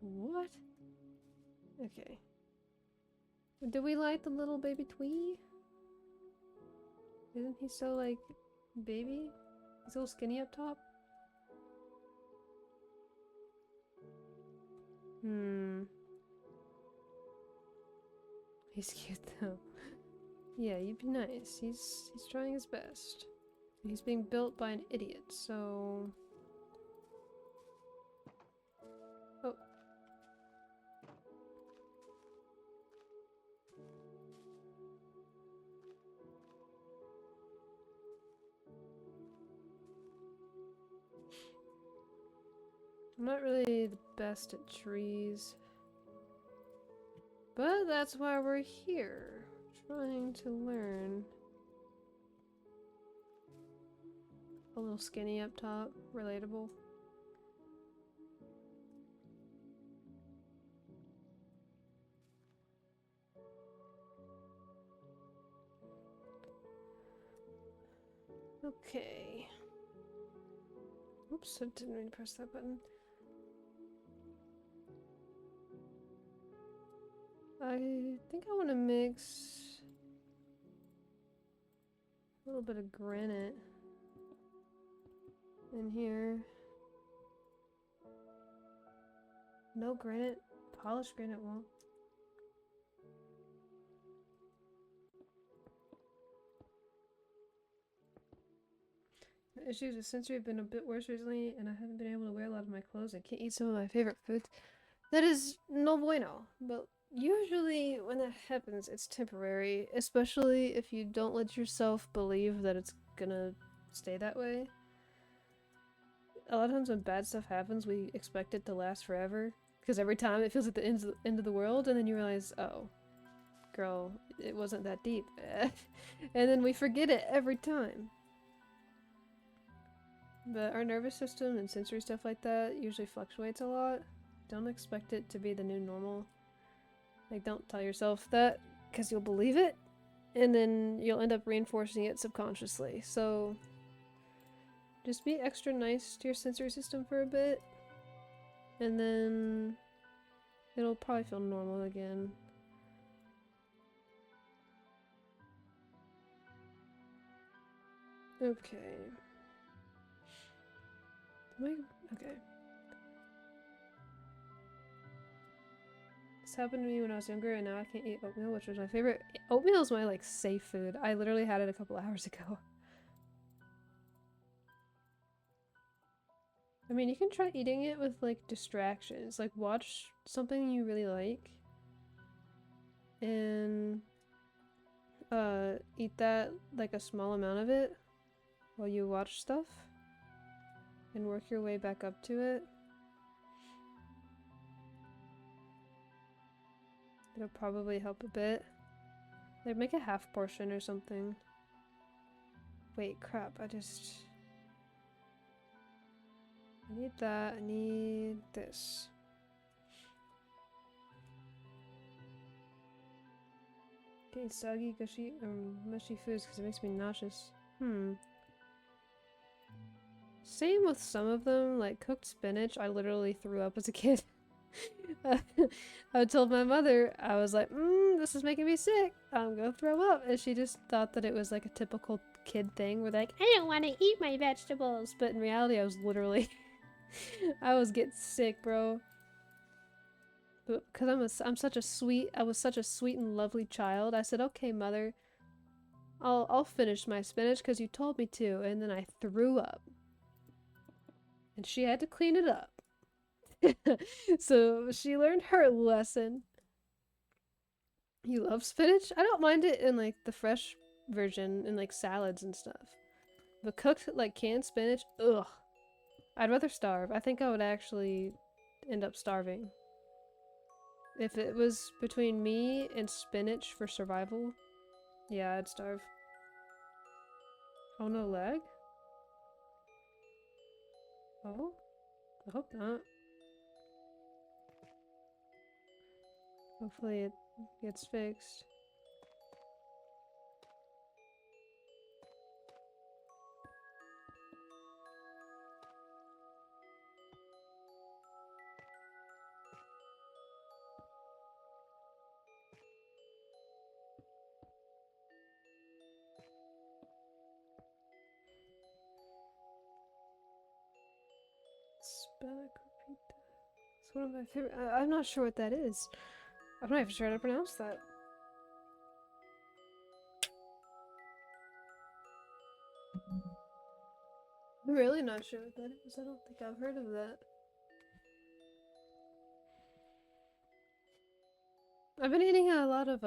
What? Okay. Do we like the little baby twee? Isn't he so, like, baby? He's a little skinny up top? He's cute though. Yeah, you'd be nice. He's trying his best. He's being built by an idiot, so... Oh. I'm not really the best at trees. But that's why we're here. Trying to learn. A little skinny up top. Relatable. Okay. Oops, I didn't mean to press that button. I think I want to mix a little bit of granite in here. No granite? Polished granite won't. The issues with sensory have been a bit worse recently, and I haven't been able to wear a lot of my clothes. I can't eat some of my favorite foods. That is no bueno, but usually when that happens, it's temporary, especially if you don't let yourself believe that it's gonna stay that way. A lot of times when bad stuff happens, we expect it to last forever, because every time it feels like the end of the world, and then you realize, oh, girl, it wasn't that deep. And then we forget it every time. But our nervous system and sensory stuff like that usually fluctuates a lot. Don't expect it to be the new normal. Like, don't tell yourself that, because you'll believe it, and then you'll end up reinforcing it subconsciously. So, just be extra nice to your sensory system for a bit, and then it'll probably feel normal again. Okay. Okay. This happened to me when I was younger, and now I can't eat oatmeal, which was my favorite. Oatmeal is my, like, safe food. I literally had it a couple hours ago. I mean, you can try eating it with, like, distractions. Like, watch something you really like, and eat that, like, a small amount of it while you watch stuff, and work your way back up to it. It'll probably help a bit. Like, make a half portion or something. Wait, crap, I need that, I need this. Getting soggy, gushy, or mushy foods because it makes me nauseous. Same with some of them, like cooked spinach, I literally threw up as a kid. I told my mother, I was like, this is making me sick, I'm gonna throw up, and she just thought that it was like a typical kid thing where like, I don't want to eat my vegetables, but in reality I was literally I was getting sick, bro. But because I was such a sweet and lovely child, I said, okay mother, I'll finish my spinach because you told me to, and then I threw up. And she had to clean it up. So she learned her lesson. You love spinach? I don't mind it in like the fresh version in like salads and stuff. But cooked like canned spinach, ugh. I'd rather starve. I think I would actually end up starving. If it was between me and spinach for survival, yeah, I'd starve. Oh, no lag? Oh? I hope not. Hopefully it gets fixed. Spanakopita. It's one of my favorite. I'm not sure what that is. I'm not even sure how to pronounce that. I'm really not sure what that is. I don't think I've heard of that. I've been eating a lot of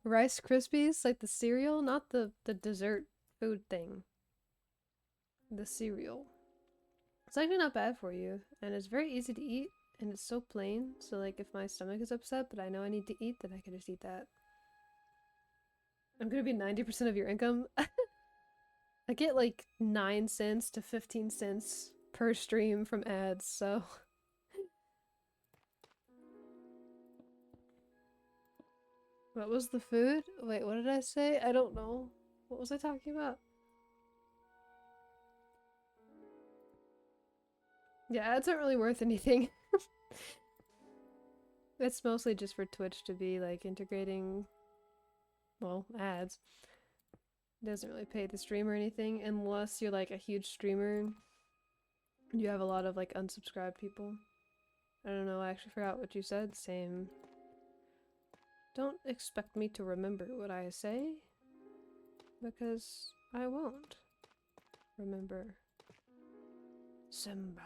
Rice Krispies, like the cereal, not the dessert food thing. The cereal. It's actually not bad for you, and it's very easy to eat, and it's so plain, so like if my stomach is upset but I know I need to eat, then I can just eat that. I'm gonna be 90% of your income. I get like 9 cents to 15 cents per stream from ads, so... What was the food? Wait, what did I say? I don't know. What was I talking about? Yeah, ads aren't really worth anything. It's mostly just for Twitch to be like integrating, well, ads. It doesn't really pay the streamer anything unless you're like a huge streamer. You have a lot of like unsubscribed people. I don't know, I actually forgot what you said. Same. Don't expect me to remember what I say, because I won't remember. Simba,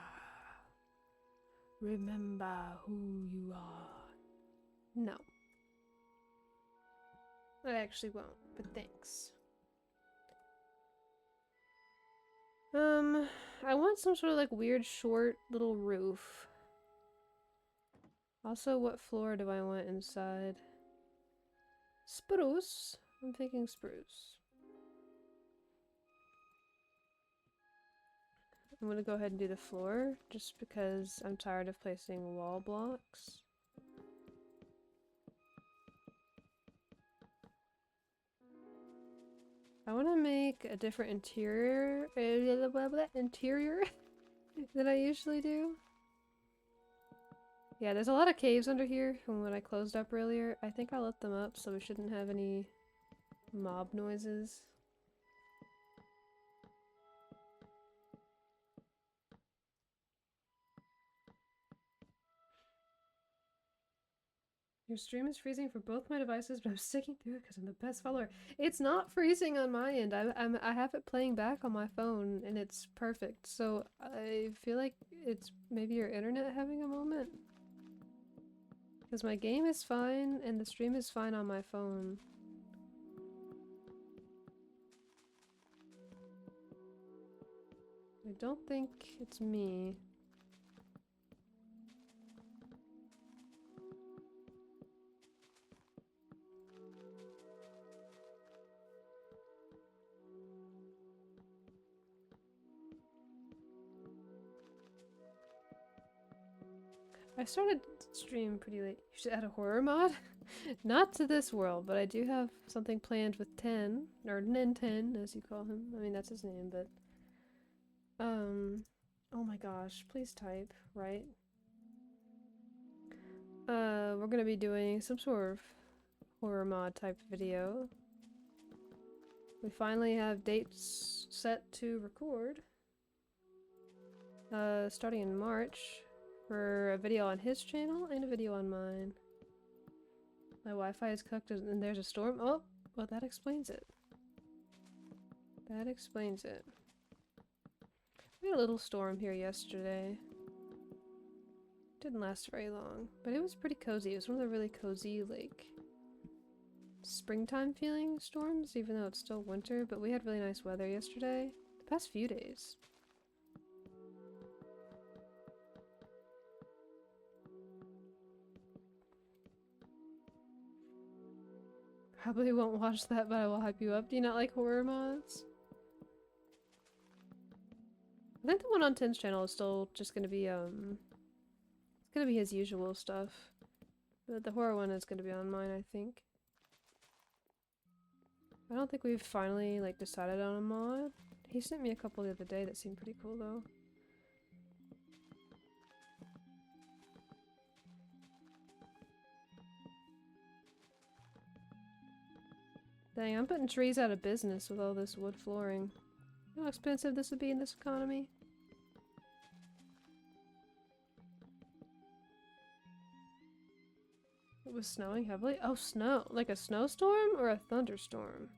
remember who you are. No. I actually won't, but thanks. I want some sort of like weird short little roof. Also, what floor do I want inside? Spruce? I'm thinking spruce. I'm gonna go ahead and do the floor, just because I'm tired of placing wall blocks. I want to make a different interior than I usually do. Yeah, there's a lot of caves under here from when I closed up earlier. I think I'll let them up so we shouldn't have any mob noises. Your stream is freezing for both my devices, but I'm sticking through it because I'm the best follower. It's not freezing on my end. I have it playing back on my phone and it's perfect. So I feel like it's maybe your internet having a moment. Because my game is fine and the stream is fine on my phone. I don't think it's me. I started stream pretty late. You should add a horror mod? Not to this world, but I do have something planned with 10, or Nen10 as you call him. I mean, that's his name, but... oh my gosh, please type, right? We're gonna be doing some sort of horror mod type video. We finally have dates set to record. Starting in March. For a video on his channel and a video on mine. My Wi-Fi is cooked and there's a storm. Oh, well that explains it. That explains it. We had a little storm here yesterday. Didn't last very long, but it was pretty cozy. It was one of the really cozy, like, springtime feeling storms, even though it's still winter, but we had really nice weather yesterday. The past few days. Probably won't watch that, but I will hype you up. Do you not like horror mods? I think the one on Tim's channel is still just gonna be, it's gonna be his usual stuff. But the horror one is gonna be on mine, I think. I don't think we've finally, like, decided on a mod. He sent me a couple the other day that seemed pretty cool, though. Dang, I'm putting trees out of business with all this wood flooring. You know how expensive this would be in this economy? It was snowing heavily? Oh, snow. Like a snowstorm or a thunderstorm?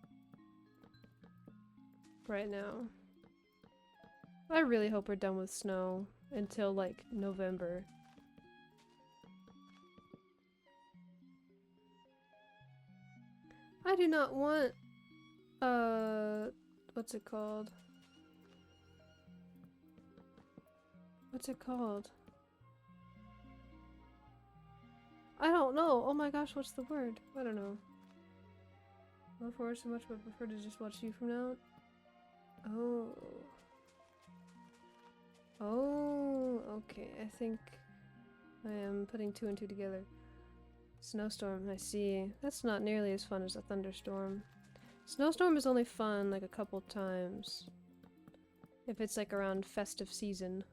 Right now. I really hope we're done with snow until, like, November. I do not want, what's it called? What's it called? I don't know. Oh my gosh, what's the word? I don't know. Love horror so much, but prefer to just watch you from now on. Oh. Oh, okay. I think I am putting two and two together. Snowstorm, I see. That's not nearly as fun as a thunderstorm. Snowstorm is only fun like a couple times. If it's like around festive season.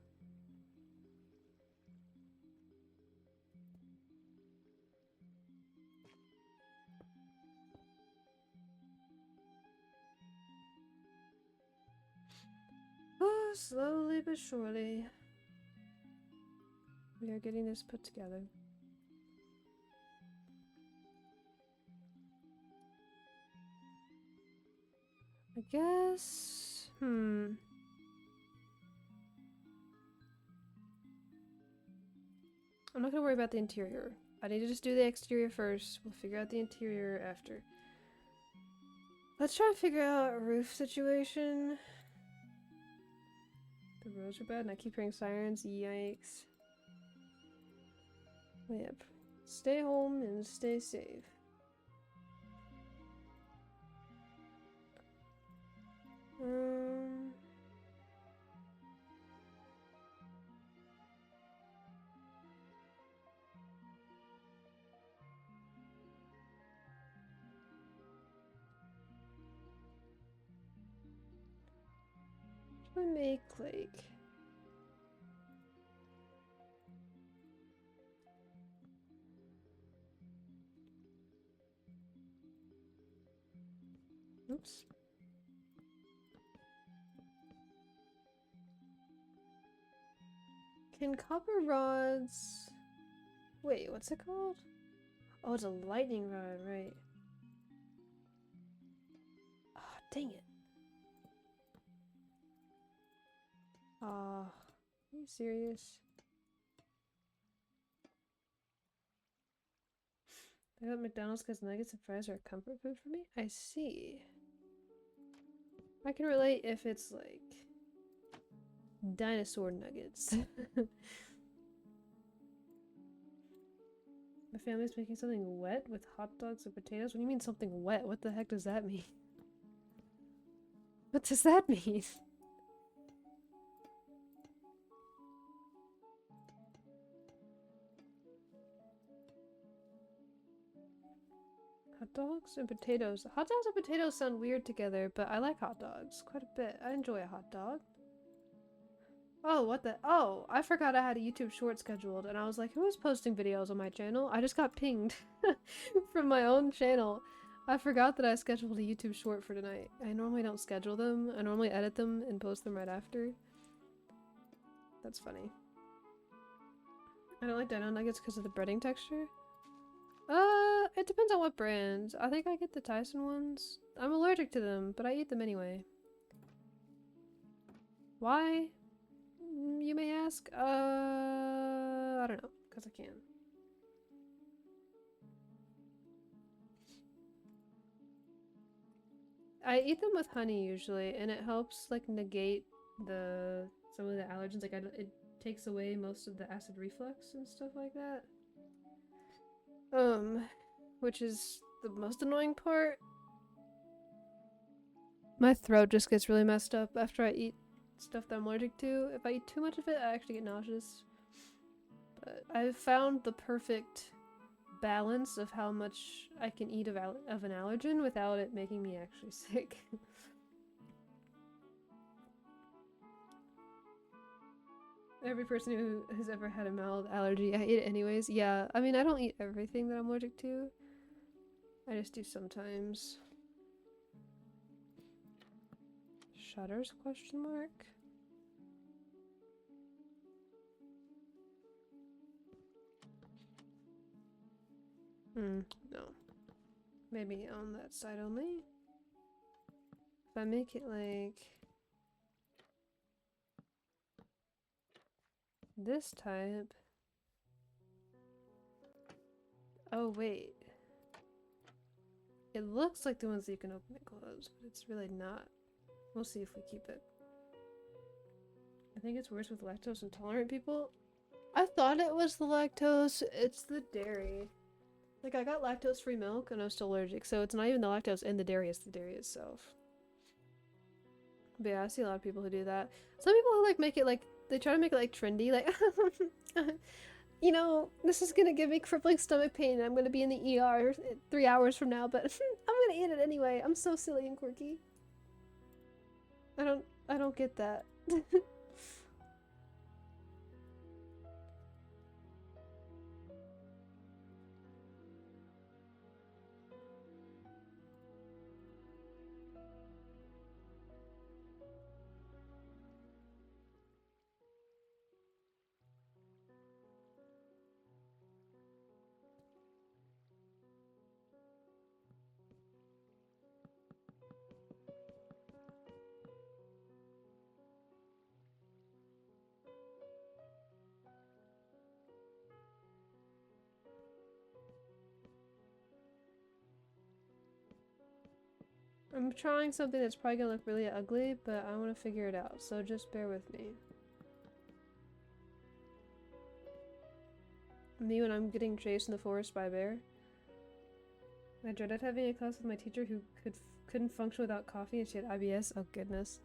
Oh, slowly but surely. We are getting this put together. I guess... I'm not gonna worry about the interior. I need to just do the exterior first. We'll figure out the interior after. Let's try and figure out a roof situation. The roads are bad and I keep hearing sirens. Yikes. Yep. Stay home and stay safe. What do I make, like... Oops. Can copper rods... Wait, what's it called? Oh, it's a lightning rod, right. Oh, dang it. Are you serious? I got McDonald's because nuggets and fries are a comfort food for me? I see. I can relate if it's like dinosaur nuggets. My family's making something wet with hot dogs and potatoes. What do you mean something wet? What the heck does that mean? What does that mean? Hot dogs and potatoes. Hot dogs and potatoes sound weird together, but I like hot dogs quite a bit. I enjoy a hot dog. Oh, what the? Oh, I forgot I had a YouTube short scheduled, and I was like, who is posting videos on my channel? I just got pinged from my own channel. I forgot that I scheduled a YouTube short for tonight. I normally don't schedule them. I normally edit them and post them right after. That's funny. I don't like dino nuggets because of the breading texture. It depends on what brands. I think I get the Tyson ones. I'm allergic to them, but I eat them anyway. Why? You may ask. I don't know, because I can. I eat them with honey usually, and it helps like negate some of the allergens. Like it takes away most of the acid reflux and stuff like that. Which is the most annoying part. My throat just gets really messed up after I eat stuff that I'm allergic to. If I eat too much of it, I actually get nauseous. But I've found the perfect balance of how much I can eat of an allergen without it making me actually sick. Every person who has ever had a mild allergy, I eat it anyways. Yeah, I mean, I don't eat everything that I'm allergic to. I just do sometimes. Shutters, question mark? No. Maybe on that side only. If I make it like this type. Oh wait. It looks like the ones that you can open and close, but it's really not. We'll see if we keep it. I think it's worse with lactose intolerant people. I thought it was the lactose, it's the dairy. Like, I got lactose-free milk and I was still allergic, so it's not even the lactose in the dairy, it's the dairy itself. But yeah, I see a lot of people who do that. Some people who like make it like, they try to make it like trendy, like, you know, this is gonna give me crippling stomach pain and I'm gonna be in the ER 3 hours from now, but I'm gonna eat it anyway. I'm so silly and quirky. I don't get that. I'm trying something that's probably gonna look really ugly, but I want to figure it out, so just bear with me. Me when I'm getting chased in the forest by a bear. I dreaded having a class with my teacher who couldn't function without coffee and she had IBS. Oh goodness.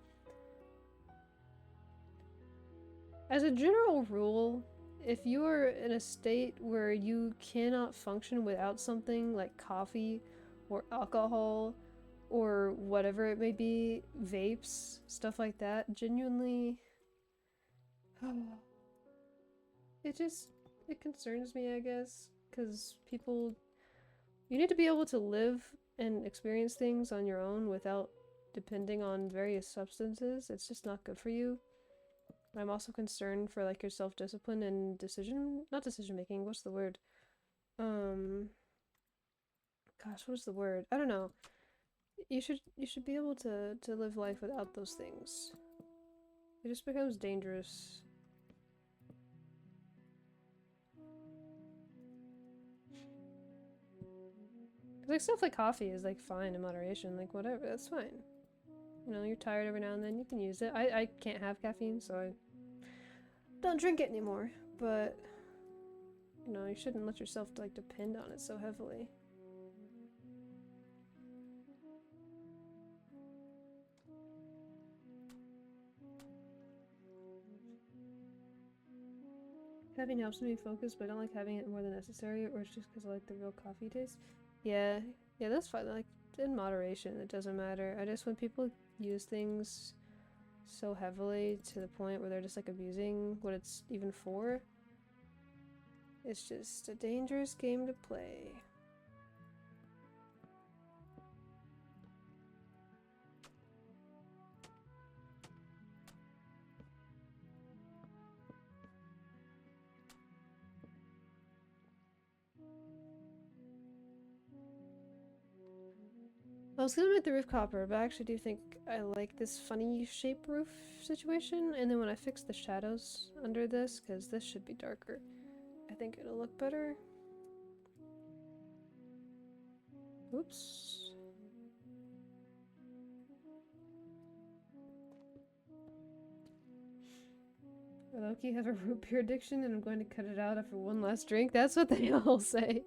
As a general rule, if you are in a state where you cannot function without something like coffee or alcohol or whatever it may be, vapes, stuff like that, genuinely, it concerns me, I guess, because people, you need to be able to live and experience things on your own without depending on various substances. It's just not good for you. I'm also concerned for like your self-discipline and not decision making, what's the word? Gosh, what is the word? I don't know. You should be able to live life without those things. It just becomes dangerous. Like stuff like coffee is like fine in moderation, like whatever, that's fine. You know, you're tired every now and then, you can use it. I can't have caffeine, so I don't drink it anymore, but you know, you shouldn't let yourself like depend on it so heavily. Caffeine helps me focus, but I don't like having it more than necessary, or it's just because I like the real coffee taste. Yeah, that's fine. Like, in moderation, it doesn't matter. I just, when people use things so heavily to the point where they're just like abusing what it's even for, it's just a dangerous game to play. I was gonna make the roof copper, but I actually do think I like this funny shape roof situation, and then when I fix the shadows under this, because this should be darker, I think it'll look better. Oops. I low-key have a root beer addiction and I'm going to cut it out after one last drink. That's what they all say.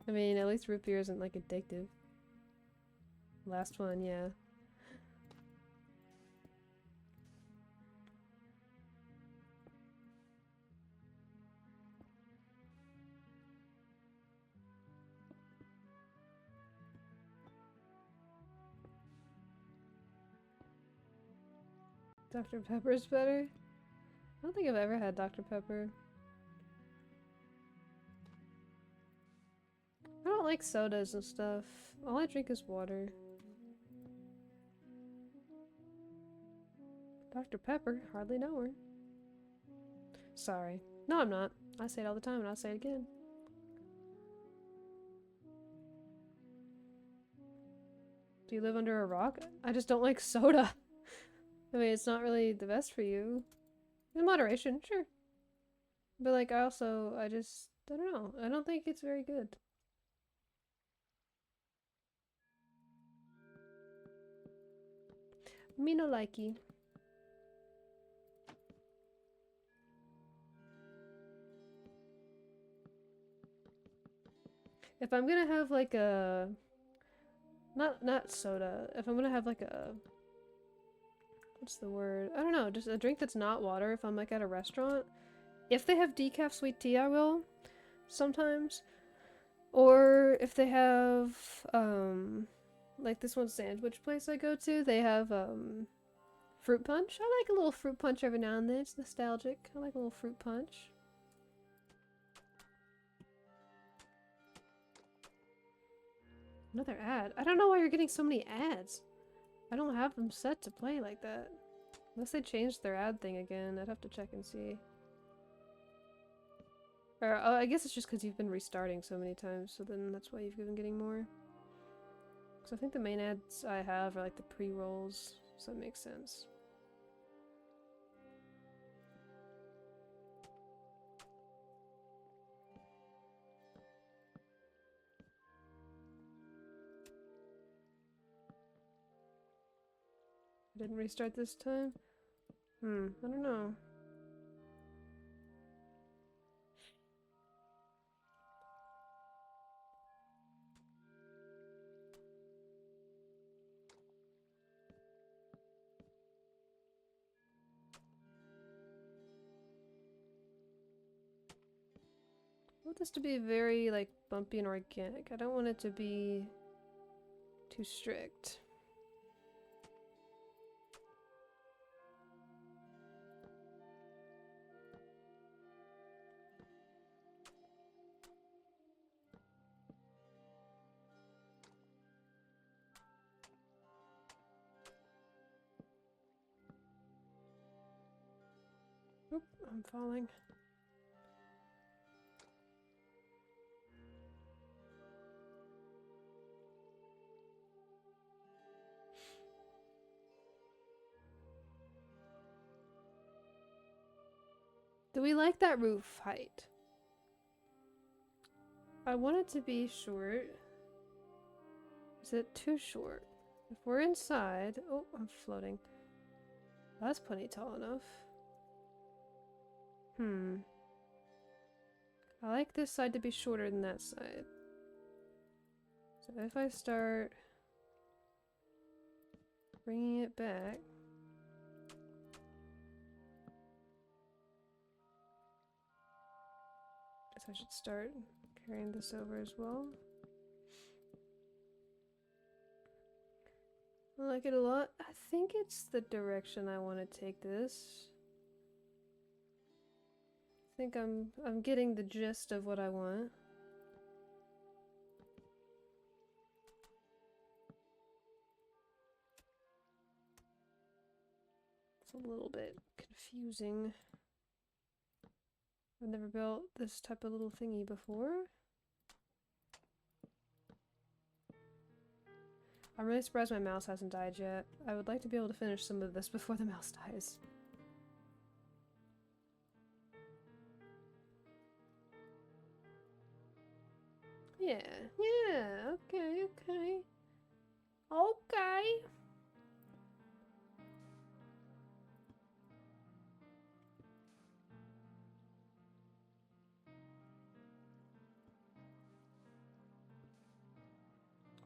I mean, at least root beer isn't like addictive. Last one, yeah. Dr. Pepper's better? I don't think I've ever had Dr. Pepper. I don't like sodas and stuff. All I drink is water. Dr. Pepper? Hardly know her. Sorry. No, I'm not. I say it all the time and I'll say it again. Do you live under a rock? I just don't like soda. I mean, it's not really the best for you. In moderation, sure. But like, I don't know. I don't think it's very good. Me no likey. If I'm gonna have like a... Not soda. If I'm gonna have like a... What's the word? I don't know, just a drink that's not water if I'm like at a restaurant. If they have decaf sweet tea, I will. Sometimes. Or if they have, like this one sandwich place I go to, they have, fruit punch. I like a little fruit punch every now and then. It's nostalgic. I like a little fruit punch. Another ad. I don't know why you're getting so many ads. I don't have them set to play like that. Unless they changed their ad thing again. I'd have to check and see. Or, I guess it's just because you've been restarting so many times, so then that's why you've been getting more. Because I think the main ads I have are like the pre-rolls, so that makes sense. I didn't restart this time? I don't know. I want this to be very, like, bumpy and organic. I don't want it to be too strict. Oop, I'm falling. Do we like that roof height? I want it to be short. Is it too short? If we're inside... Oh, I'm floating. That's plenty tall enough. I like this side to be shorter than that side. So if I start bringing it back... Guess I should start carrying this over as well. I like it a lot. I think it's the direction I want to take this. I think I'm getting the gist of what I want. It's a little bit confusing. I've never built this type of little thingy before. I'm really surprised my mouse hasn't died yet. I would like to be able to finish some of this before the mouse dies. Yeah, okay. Okay.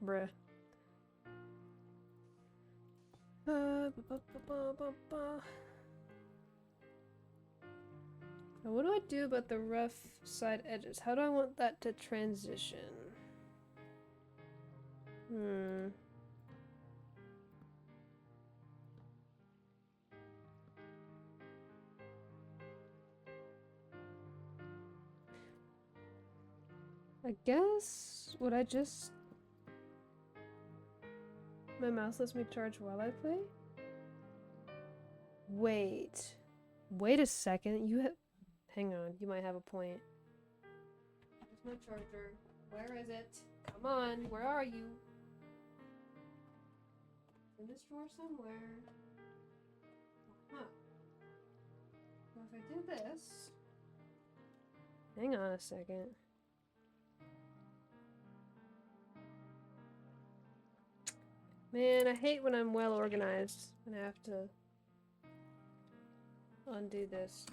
Bruh. Now what do I do about the rough side edges? How do I want that to transition? I guess, would I just... My mouse lets me charge while I play? Wait. Wait a second, you have... Hang on, you might have a point. Where's my charger? Where is it? Come on, where are you? In this drawer somewhere. Huh. So if I do this... Hang on a second. Man, I hate when I'm well organized and I have to undo this.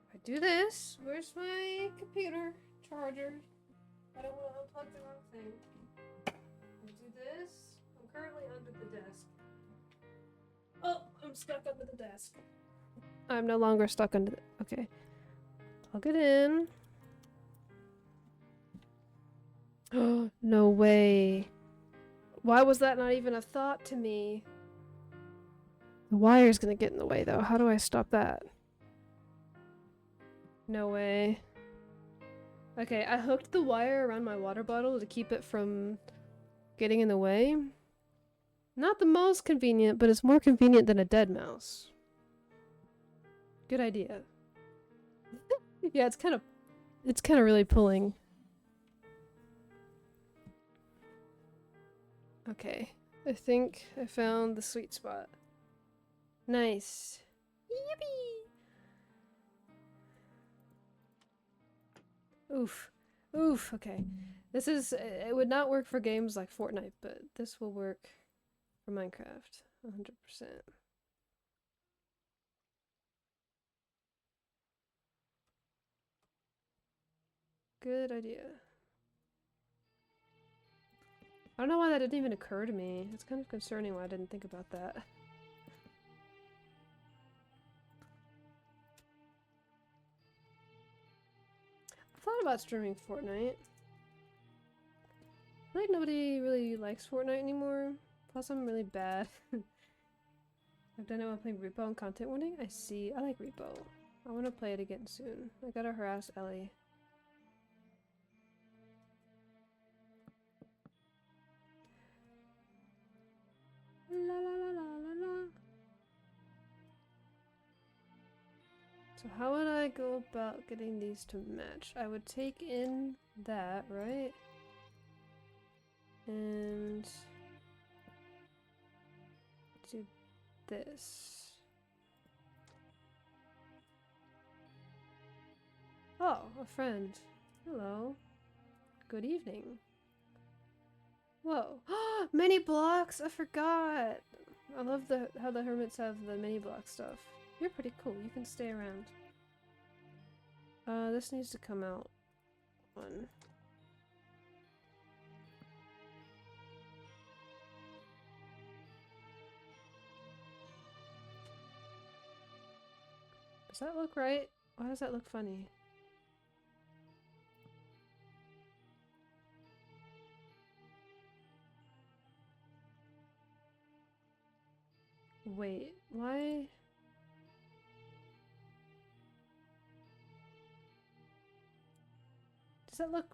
If I do this, where's my computer charger? I don't want to unplug the wrong thing. I do this. I'm currently under the desk. Oh, I'm stuck under the desk. I'm no longer stuck under the... Okay. Plug it in. Oh, no way. Why was that not even a thought to me? The wire's gonna get in the way though. How do I stop that? No way. Okay, I hooked the wire around my water bottle to keep it from getting in the way. Not the most convenient, but it's more convenient than a dead mouse. Good idea. Yeah, it's kind of really pulling. Okay, I think I found the sweet spot. Nice. Yippee! Oof. Oof, okay. This is, it would not work for games like Fortnite, but this will work for Minecraft. 100%. Good idea. I don't know why that didn't even occur to me. It's kind of concerning why I didn't think about that. I thought about streaming Fortnite. I feel like nobody really likes Fortnite anymore. Plus I'm really bad. I've done it while playing Repo and Content Warning. I see. I like Repo. I want to play it again soon. I gotta harass Ellie. La la la la la la. So how would I go about getting these to match? I would take in that, right? And do this. Oh, a friend. Hello. Good evening. Whoa. Mini blocks! I forgot! I love how the hermits have the mini block stuff. You're pretty cool. You can stay around. This needs to come out one. Does that look right? Why does that look funny? Wait, why? Does that look...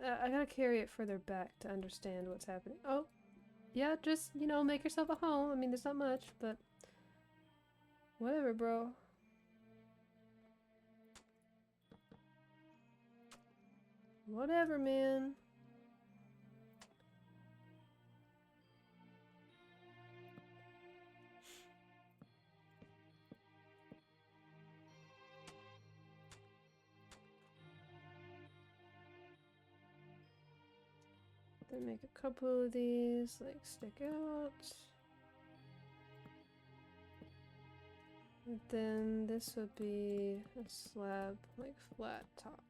I gotta carry it further back to understand what's happening. Oh, yeah, just, you know, make yourself a home. I mean, there's not much, but... Whatever, bro. Whatever, man. Then make a couple of these, like, stick out. And then this would be a slab, like, flat top.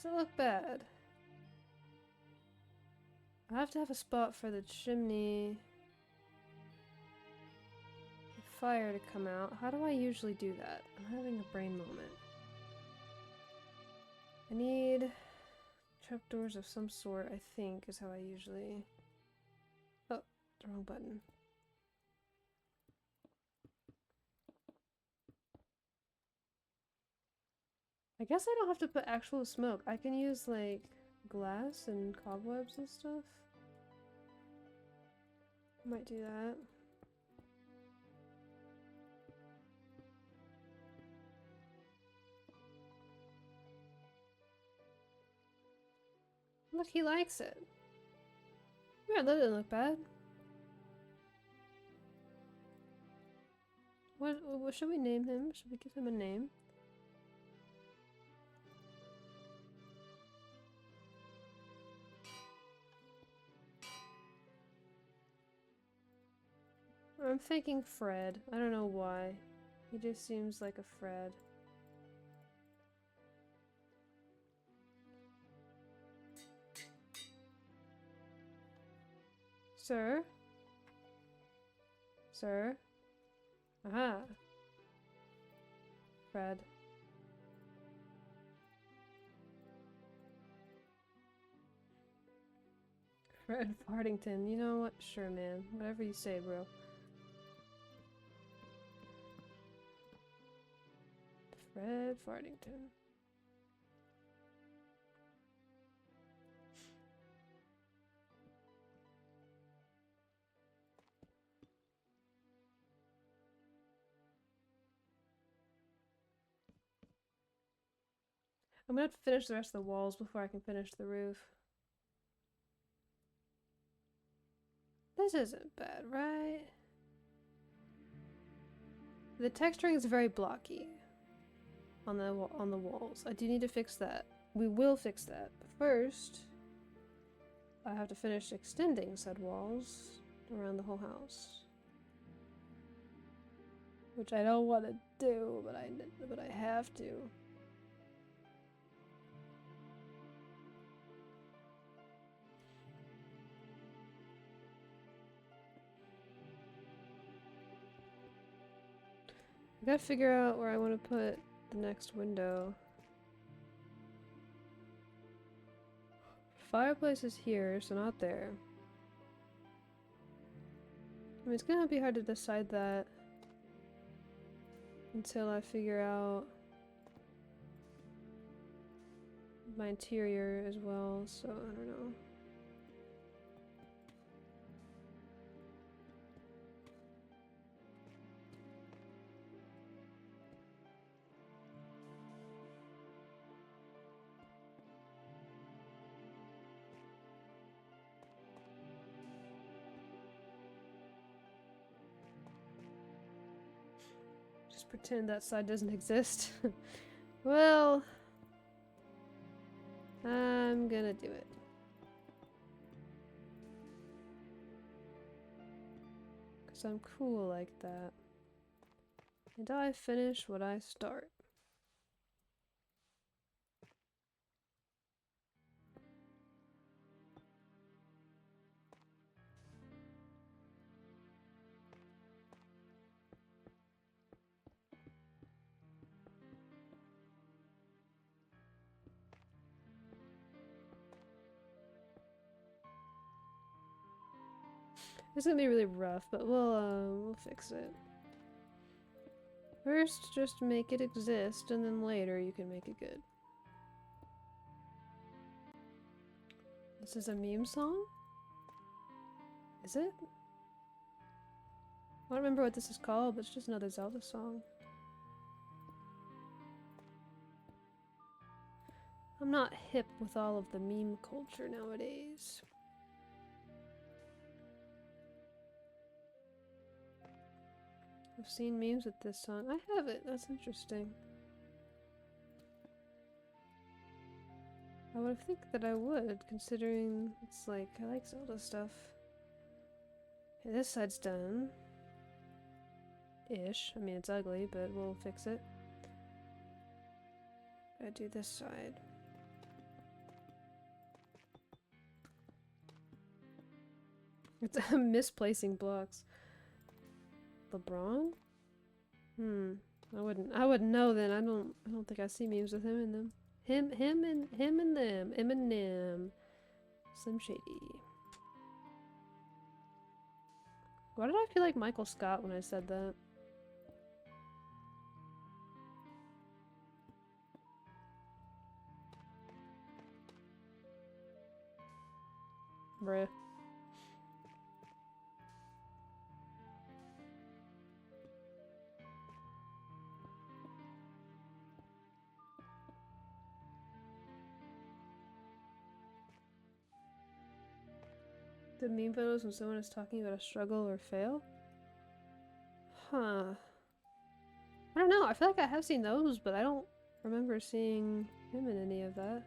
Does it look bad? I have to have a spot for the chimney. The fire to come out. How do I usually do that? I'm having a brain moment. I need trapdoors of some sort, I think, is how I usually... Oh, the wrong button. I guess I don't have to put actual smoke. I can use, like, glass and cobwebs and stuff. Might do that. Look, he likes it. Yeah, that didn't look bad. What should we name him? Should we give him a name? I'm thinking Fred. I don't know why. He just seems like a Fred. Sir? Sir? Aha! Fred. Fred Fartington. You know what? Sure, man. Whatever you say, bro. Fred Fartington. I'm gonna have to finish the rest of the walls before I can finish the roof. This isn't bad, right? The texturing is very blocky on the walls. I do need to fix that. We will fix that. But first, I have to finish extending said walls around the whole house, which I don't want to do, but I have to. I gotta figure out where I want to put the next window. Fireplace is here, so not there. I mean, it's gonna be hard to decide that until I figure out my interior as well, so I don't know. Just pretend that side doesn't exist. Well, I'm gonna do it. Because I'm cool like that. And I finish what I start. It's gonna be really rough, but we'll fix it. First, just make it exist, and then later you can make it good. This is a meme song? Is it? I don't remember what this is called, but it's just another Zelda song. I'm not hip with all of the meme culture nowadays. I've seen memes with this song. I have it. That's interesting. I would think that I would, considering it's like, I like Zelda stuff. Okay, this side's done. Ish. I mean, it's ugly, but we'll fix it. Gotta do this side. It's misplacing blocks. LeBron? I wouldn't know then. I don't think I see memes with him in them. Him and them. Eminem. Slim Shady. Why did I feel like Michael Scott when I said that? Bruh. The meme photos when someone is talking about a struggle or fail? Huh. I don't know. I feel like I have seen those, but I don't remember seeing him in any of that.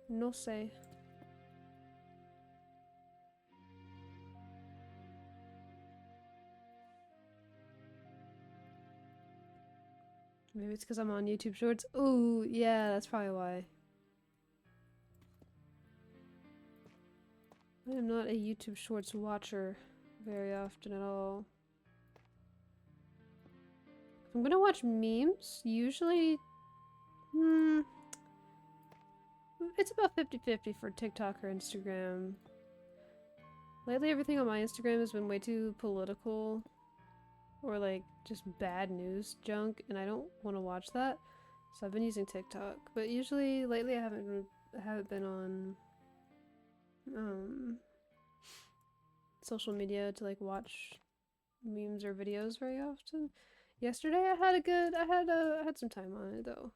No sé. Maybe it's because I'm on YouTube Shorts. Ooh, yeah, that's probably why. I am not a YouTube Shorts watcher very often at all. If I'm gonna watch memes, usually... it's about 50-50 for TikTok or Instagram. Lately, everything on my Instagram has been way too political. Or like, just bad news junk, and I don't want to watch that. So I've been using TikTok. But usually, lately I haven't been on social media to like watch memes or videos very often. Yesterday I had some time on it though.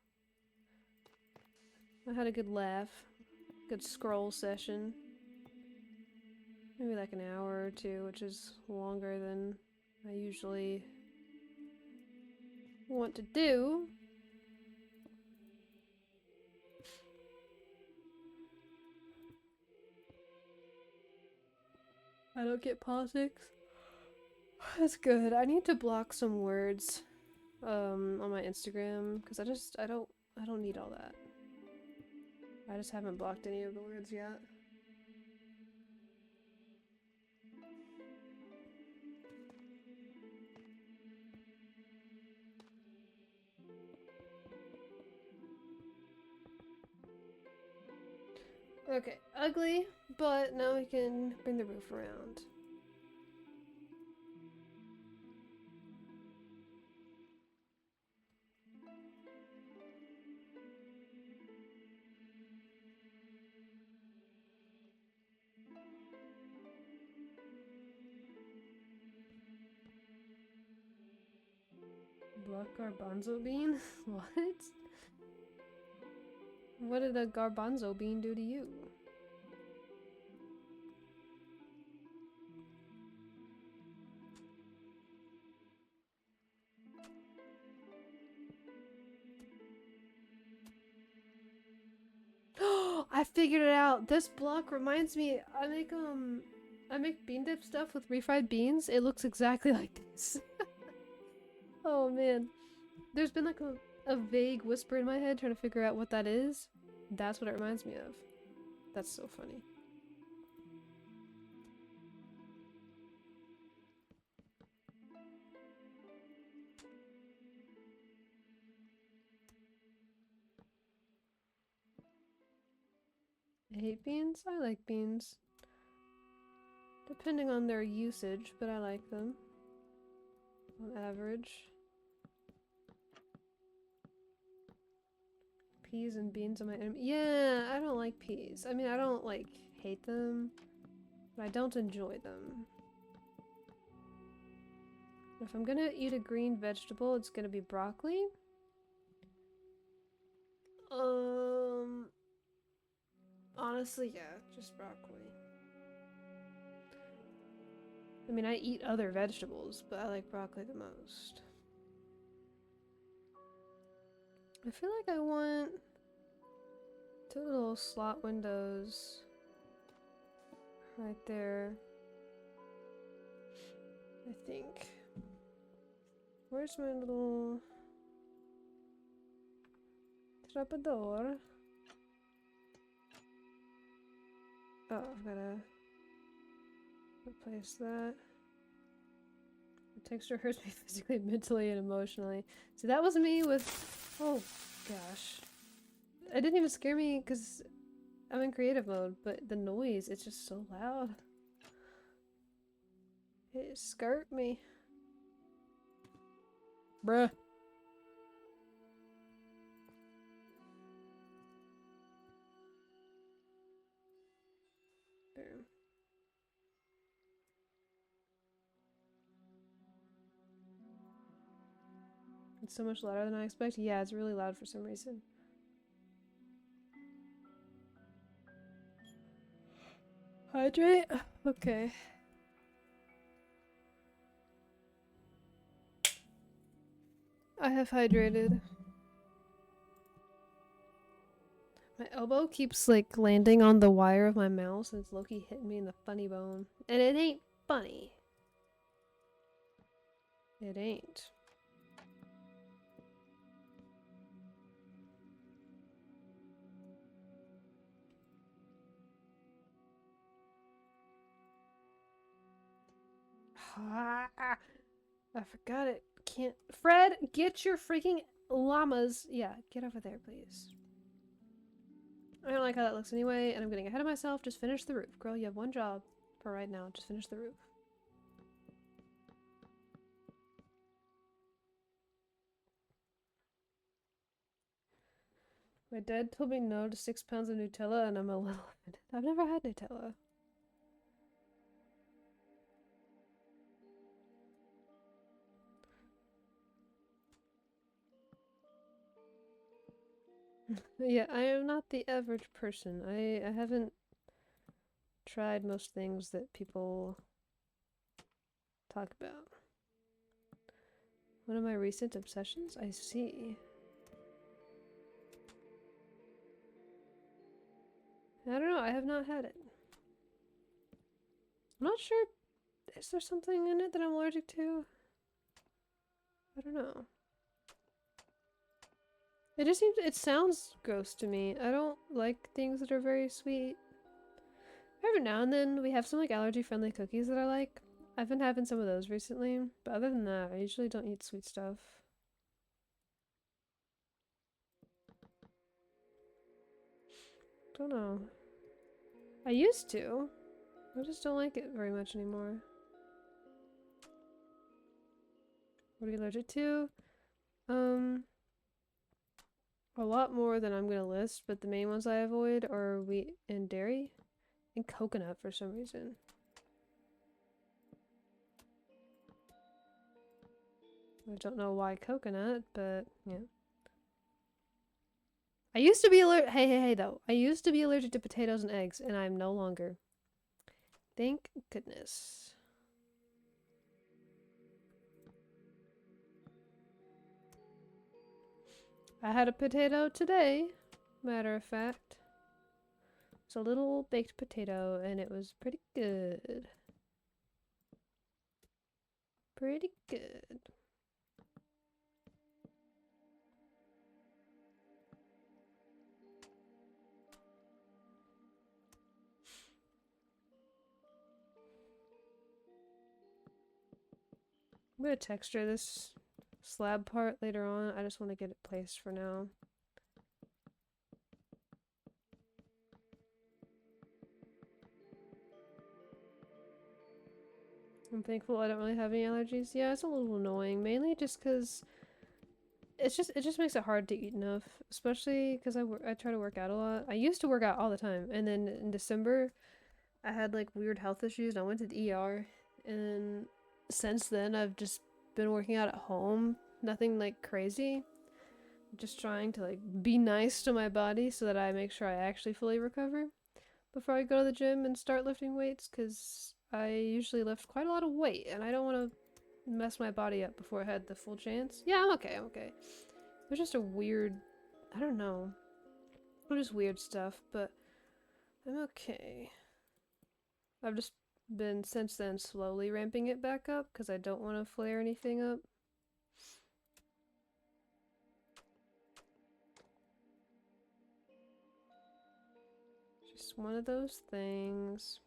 I had a good laugh, good scroll session. Maybe like an hour or two, which is longer than I usually want to do. I don't get politics. That's good. I need to block some words on my Instagram because I don't need all that. I just haven't blocked any of the words yet. Okay, ugly, but now we can bring the roof around. Block garbanzo bean? What? What did a garbanzo bean do to you? I figured it out. This block reminds me. I make bean dip stuff with refried beans. It looks exactly like this. Oh man, there's been like a vague whisper in my head trying to figure out what that is. That's what it reminds me of. That's so funny. I hate beans? I like beans. Depending on their usage, but I like them. On average. Peas and beans are my enemy. Yeah, I don't like peas. I mean, I don't like hate them, but I don't enjoy them. If I'm gonna eat a green vegetable, it's gonna be broccoli. Honestly, yeah, just broccoli. I mean, I eat other vegetables, but I like broccoli the most. I feel like I want 2 little slot windows right there. I think. Where's my little trapdoor? Oh, I've gotta replace that. The texture hurts me physically, mentally, and emotionally. See, that was me with... Oh, gosh. It didn't even scare me because I'm in creative mode, but the noise, it's just so loud. It scared me. Bruh. There. It's so much louder than I expected. Yeah, it's really loud for some reason. Hydrate? Okay. I have hydrated. My elbow keeps like landing on the wire of my mouse and it's low-key hitting me in the funny bone. And it ain't funny. It ain't. I forgot it. Can't. Fred, get your freaking llamas. Yeah, get over there, please. I don't like how that looks anyway, and I'm getting ahead of myself. Just finish the roof. Girl, you have one job for right now. Just finish the roof. My dad told me no to 6 pounds of Nutella, and I'm a little offended. I've never had Nutella. Yeah, I am not the average person. I haven't tried most things that people talk about. One of my recent obsessions? I see. I don't know, I have not had it. I'm not sure. Is there something in it that I'm allergic to? I don't know. It just seems, it sounds gross to me. I don't like things that are very sweet. Every now and then we have some like allergy friendly cookies that I like. I've been having some of those recently, but other than that, I usually don't eat sweet stuff. Don't know. I used to. I just don't like it very much anymore. What are you allergic to? A lot more than I'm gonna list, but the main ones I avoid are wheat and dairy, and coconut for some reason. I don't know why coconut, but yeah. I used to be allergic. Hey, though. I used to be allergic to potatoes and eggs, and I'm no longer. Thank goodness. I had a potato today, matter of fact. It's a little baked potato, and it was pretty good. Pretty good. I'm gonna texture this slab part later on. I just want to get it placed for now. I'm thankful I don't really have any allergies. Yeah, it's a little annoying, mainly just because it just makes it hard to eat enough, especially because I try to work out a lot. I used to work out all the time, and then in December, I had like weird health issues. And I went to the ER, and since then I've just been working out at home. Nothing like crazy. Just trying to like be nice to my body so that I make sure I actually fully recover before I go to the gym and start lifting weights, because I usually lift quite a lot of weight and I don't want to mess my body up before I had the full chance. Yeah, I'm okay, I'm okay. It was just a weird, I don't know. It was just weird stuff, but I'm okay. I've just been since then slowly ramping it back up because I don't want to flare anything up. Just one of those things.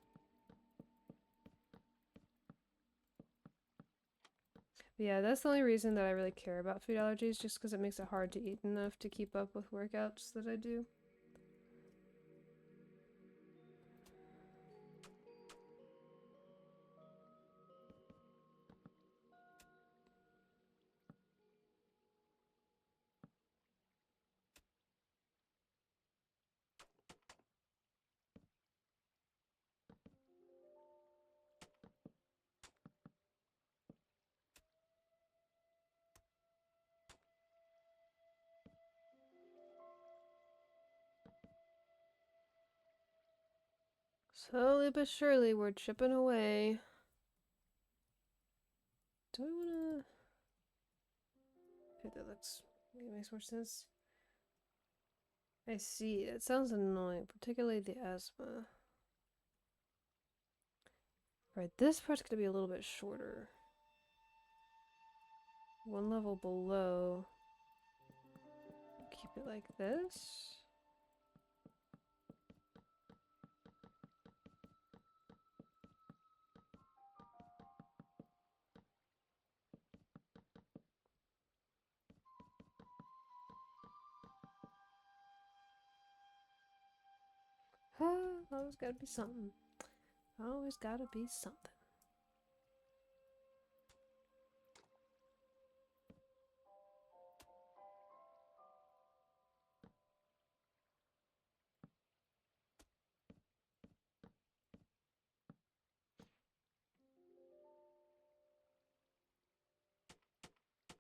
But yeah, that's the only reason that I really care about food allergies, just because it makes it hard to eat enough to keep up with workouts that I do. Slowly but surely, we're chipping away. Do I wanna... Okay, that looks... Maybe makes more sense. I see. It sounds annoying, particularly the asthma. Right, this part's gonna be a little bit shorter. One level below. Keep it like this. Always gotta be something. Always gotta be something.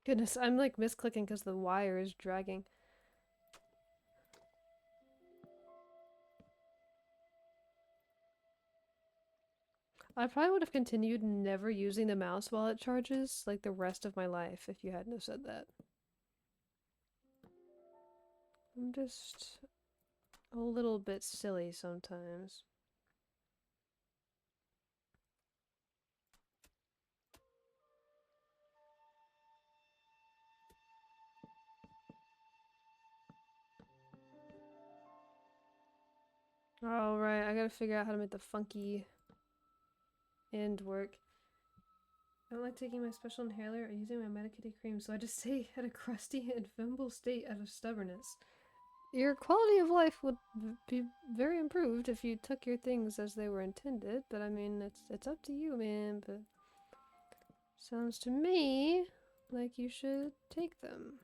Goodness, I'm like misclicking because the wire is dragging. I probably would have continued never using the mouse while it charges, like the rest of my life, if you hadn't have said that. I'm just a little bit silly sometimes. All right, I gotta figure out how to make the funky end work. I don't like taking my special inhaler or using my Medikitty cream, so I just stay at a crusty and flammable state out of stubbornness. Your quality of life would be very improved if you took your things as they were intended, but I mean, it's up to you, man, but sounds to me like you should take them.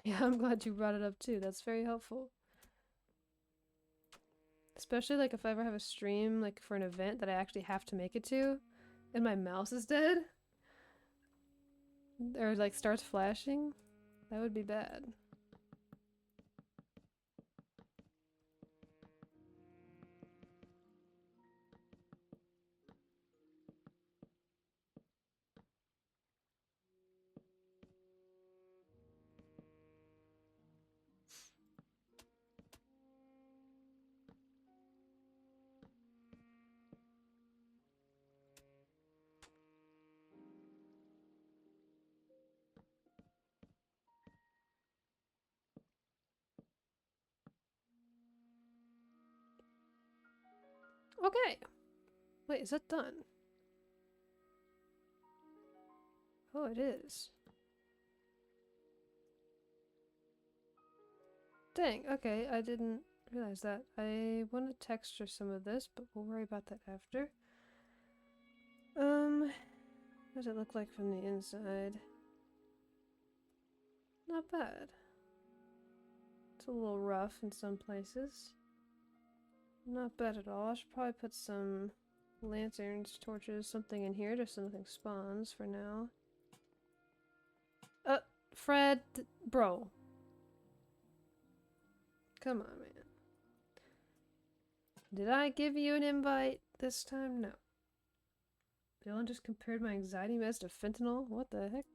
Yeah, I'm glad you brought it up too. That's very helpful. Especially like if I ever have a stream like for an event that I actually have to make it to and my mouse is dead or like starts flashing, that would be bad. Okay. Wait, is that done? Oh, it is. Dang, okay, I didn't realize that. I want to texture some of this, but we'll worry about that after. What does it look like from the inside? Not bad. It's a little rough in some places. Not bad at all. I should probably put some lanterns, torches, something in here just so nothing spawns for now. Fred, bro. Come on, man. Did I give you an invite this time? No. Dylan just compared my anxiety meds to fentanyl? What the heck?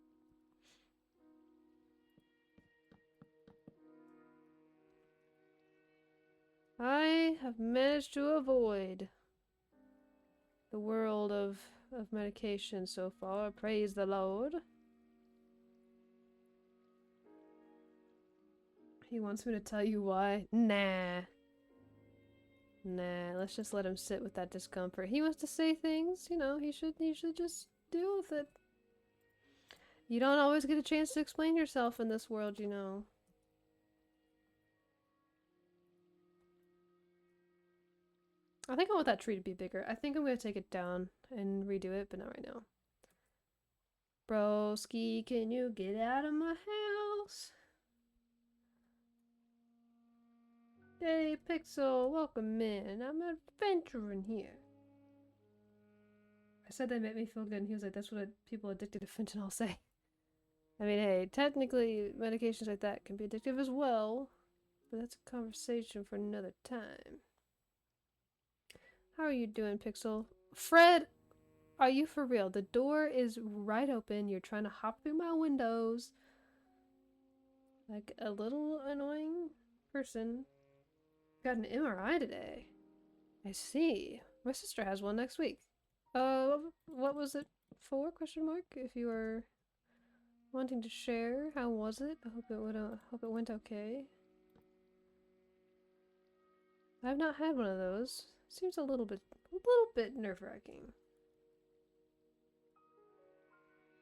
I have managed to avoid the world of of medication so far. Praise the Lord. He wants me to tell you why. Nah. Nah, let's just let him sit with that discomfort. He wants to say things, you know, he should just deal with it. You don't always get a chance to explain yourself in this world, you know. I think I want that tree to be bigger. I think I'm gonna take it down and redo it, but not right now. Broski, can you get out of my house? Hey, Pixel, welcome in. I'm adventuring here. I said they made me feel good, and he was like, that's what people addicted to fentanyl say. I mean, hey, technically, medications like that can be addictive as well, but that's a conversation for another time. How are you doing, Pixel? Fred, are you for real? The door is right open. You're trying to hop through my windows. Like a little annoying person. Got an MRI today. I see. My sister has one next week. What was it for? Question mark. If you were wanting to share, how was it? I hope it went okay. I've not had one of those. Seems a little bit nerve-wracking.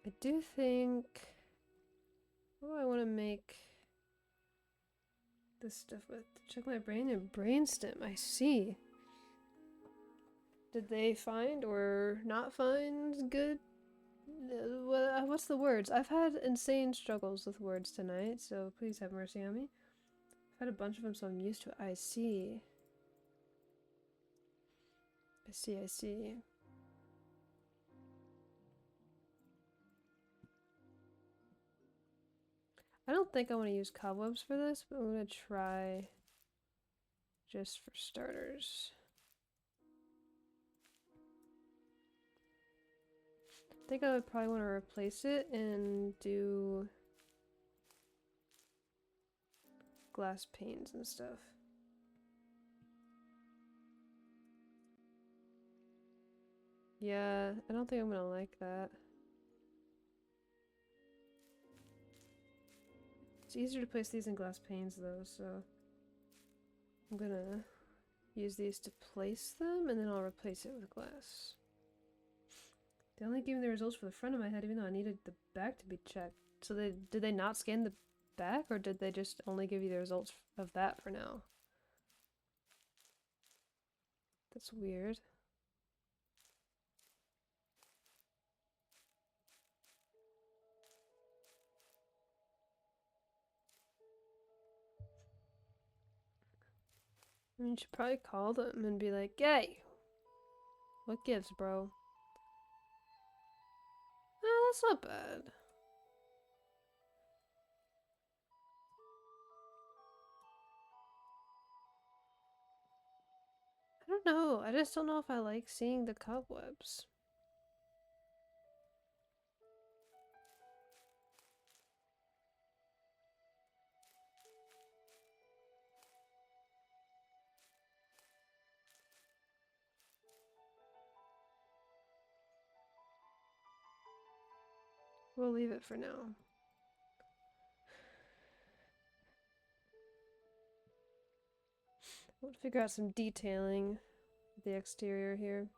I do think. What do I want to make this stuff with? Check my brain and brainstem. I see. Did they find or not find good? What's the words? I've had insane struggles with words tonight, so please have mercy on me. I've had a bunch of them, so I'm used to it. I see. I see, I see. I don't think I want to use cobwebs for this, but I'm going to try just for starters. I think I would probably want to replace it and do glass panes and stuff. Yeah, I don't think I'm gonna like that. It's easier to place these in glass panes though, so I'm gonna use these to place them and then I'll replace it with glass. They only gave me the results for the front of my head even though I needed the back to be checked. So did they not scan the back or did they just only give you the results of that for now? That's weird. I mean, you should probably call them and be like, "Hey, what gives, bro?" Oh, that's not bad. I don't know. I just don't know if I like seeing the cobwebs. We'll leave it for now. We'll figure out some detailing of the exterior here.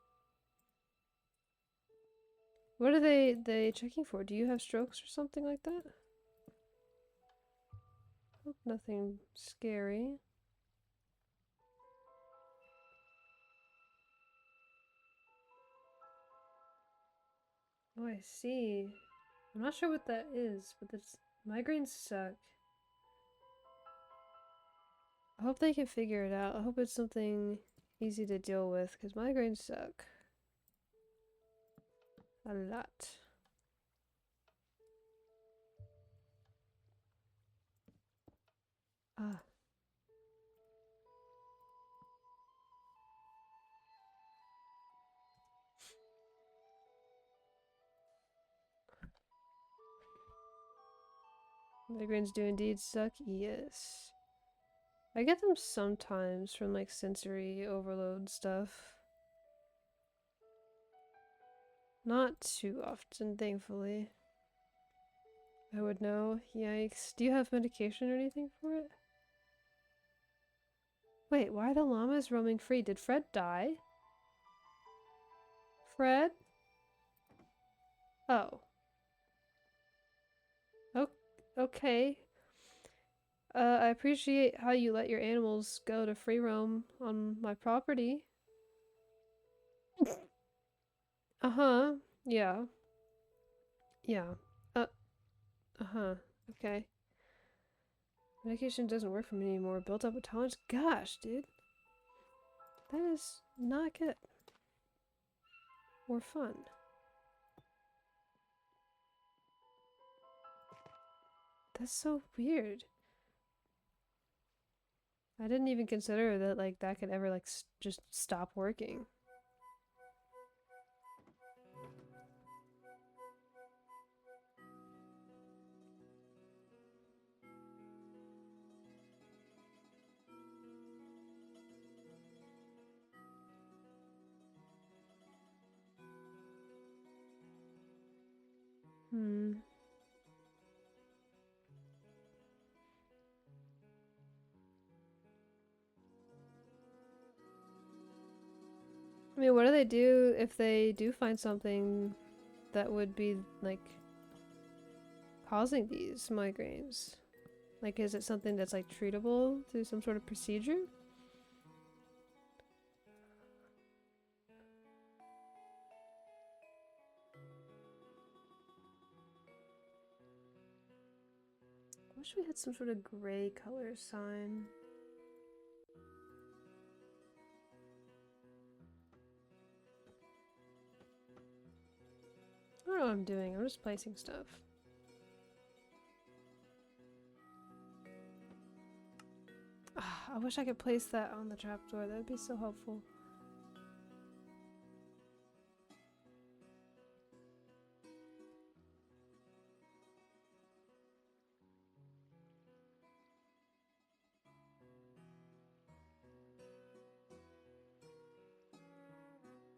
What are they checking for? Do you have strokes or something like that? Hope nothing scary. Oh, I see. I'm not sure what that is, but it's migraines suck. I hope they can figure it out. I hope it's something easy to deal with, because migraines suck. A lot. Ah. Migraines do indeed suck, yes. I get them sometimes from like sensory overload stuff. Not too often, thankfully. I would know. Yikes. Do you have medication or anything for it? Wait, why are the llamas roaming free? Did Fred die? Fred? Oh. Okay. I appreciate how you let your animals go to free roam on my property. Uh-huh. Yeah. Yeah. Uh-huh. Okay. Medication doesn't work for me anymore. Built up a tolerance? Gosh, dude. That is not good. Or fun. That's so weird. I didn't even consider that, like, that could ever, like, just stop working. Hmm. I mean, what do they do if they do find something that would be, like, causing these migraines? Like, is it something that's, like, treatable through some sort of procedure? I wish we had some sort of gray color sign. I don't know what I'm doing. I'm just placing stuff. I wish I could place that on the trapdoor. That would be so helpful.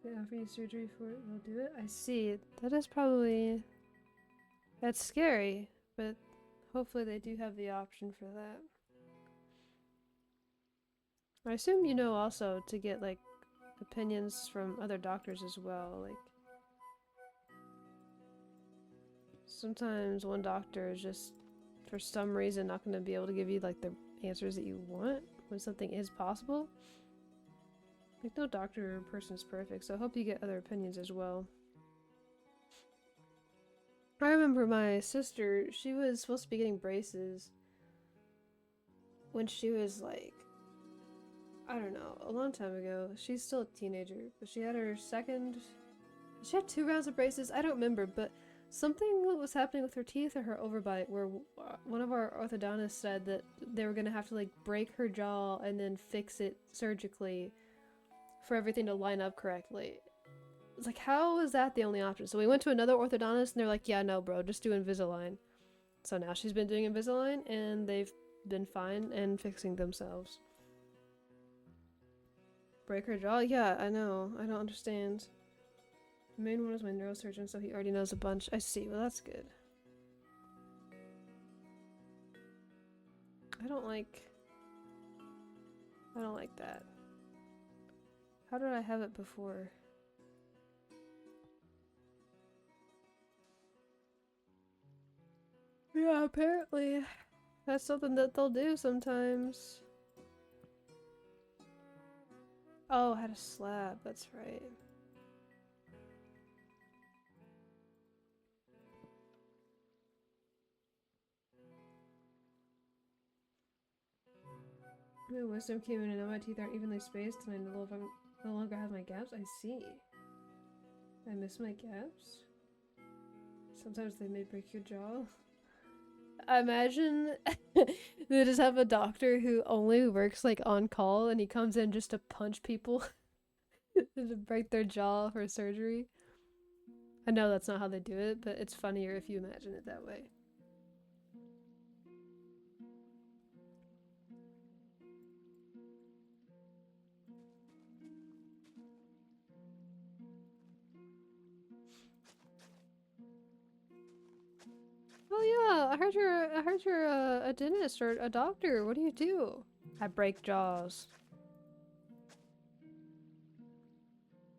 They offer you surgery for it, they'll do it? I see. That is probably... That's scary, but hopefully they do have the option for that. I assume you know also to get, like, opinions from other doctors as well. Like, sometimes one doctor is just, for some reason, not going to be able to give you, like, the answers that you want when something is possible. Like, no doctor or person is perfect, so I hope you get other opinions as well. I remember my sister, she was supposed to be getting braces when she was, like, I don't know, a long time ago. She's still a teenager, but she had her second... She had 2 rounds of braces, I don't remember, but something was happening with her teeth or her overbite where one of our orthodontists said that they were gonna have to, like, break her jaw and then fix it surgically for everything to line up correctly. It's like, how is that the only option? So we went to another orthodontist and they're like, yeah, no, bro, just do Invisalign. So now she's been doing Invisalign and they've been fine and fixing themselves. Break her jaw? Yeah, I know. I don't understand. The main one is my neurosurgeon, so he already knows a bunch. I see. Well, that's good. I don't like that. How did I have it before? Yeah, apparently. That's something that they'll do sometimes. Oh, I had a slab. That's right. My wisdom came in and now my teeth aren't evenly spaced and I no longer have my gaps. I see. I miss my gaps. Sometimes they may break your jaw. I imagine they just have a doctor who only works, like, on call and he comes in just to punch people and to break their jaw for surgery. I know that's not how they do it, but it's funnier if you imagine it that way. Oh yeah, I heard you're a dentist or a doctor. What do you do? I break jaws.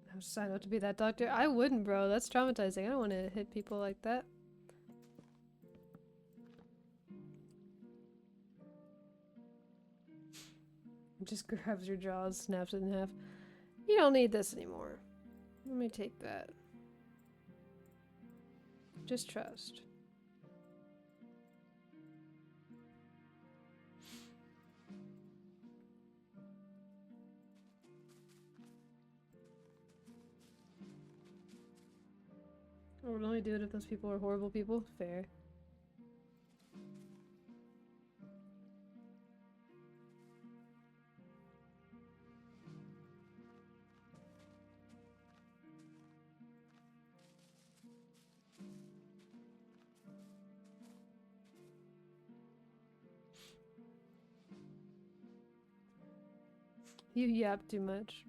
I signed up to be that doctor. I wouldn't, bro. That's traumatizing. I don't want to hit people like that. Just grabs your jaws, snaps it in half. You don't need this anymore. Let me take that. Just trust. I would only do it if those people are horrible people. Fair. You yap too much.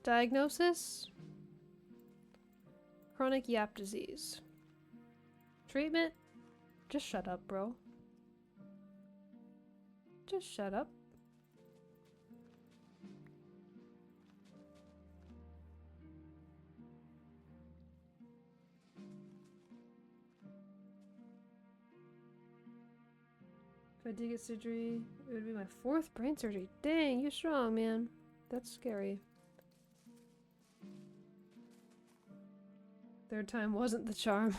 Diagnosis? Chronic yap disease. Treatment? Just shut up, bro. Just shut up. If I did get surgery, it would be my 4th brain surgery. Dang, you're strong, man. That's scary. 3rd time wasn't the charm.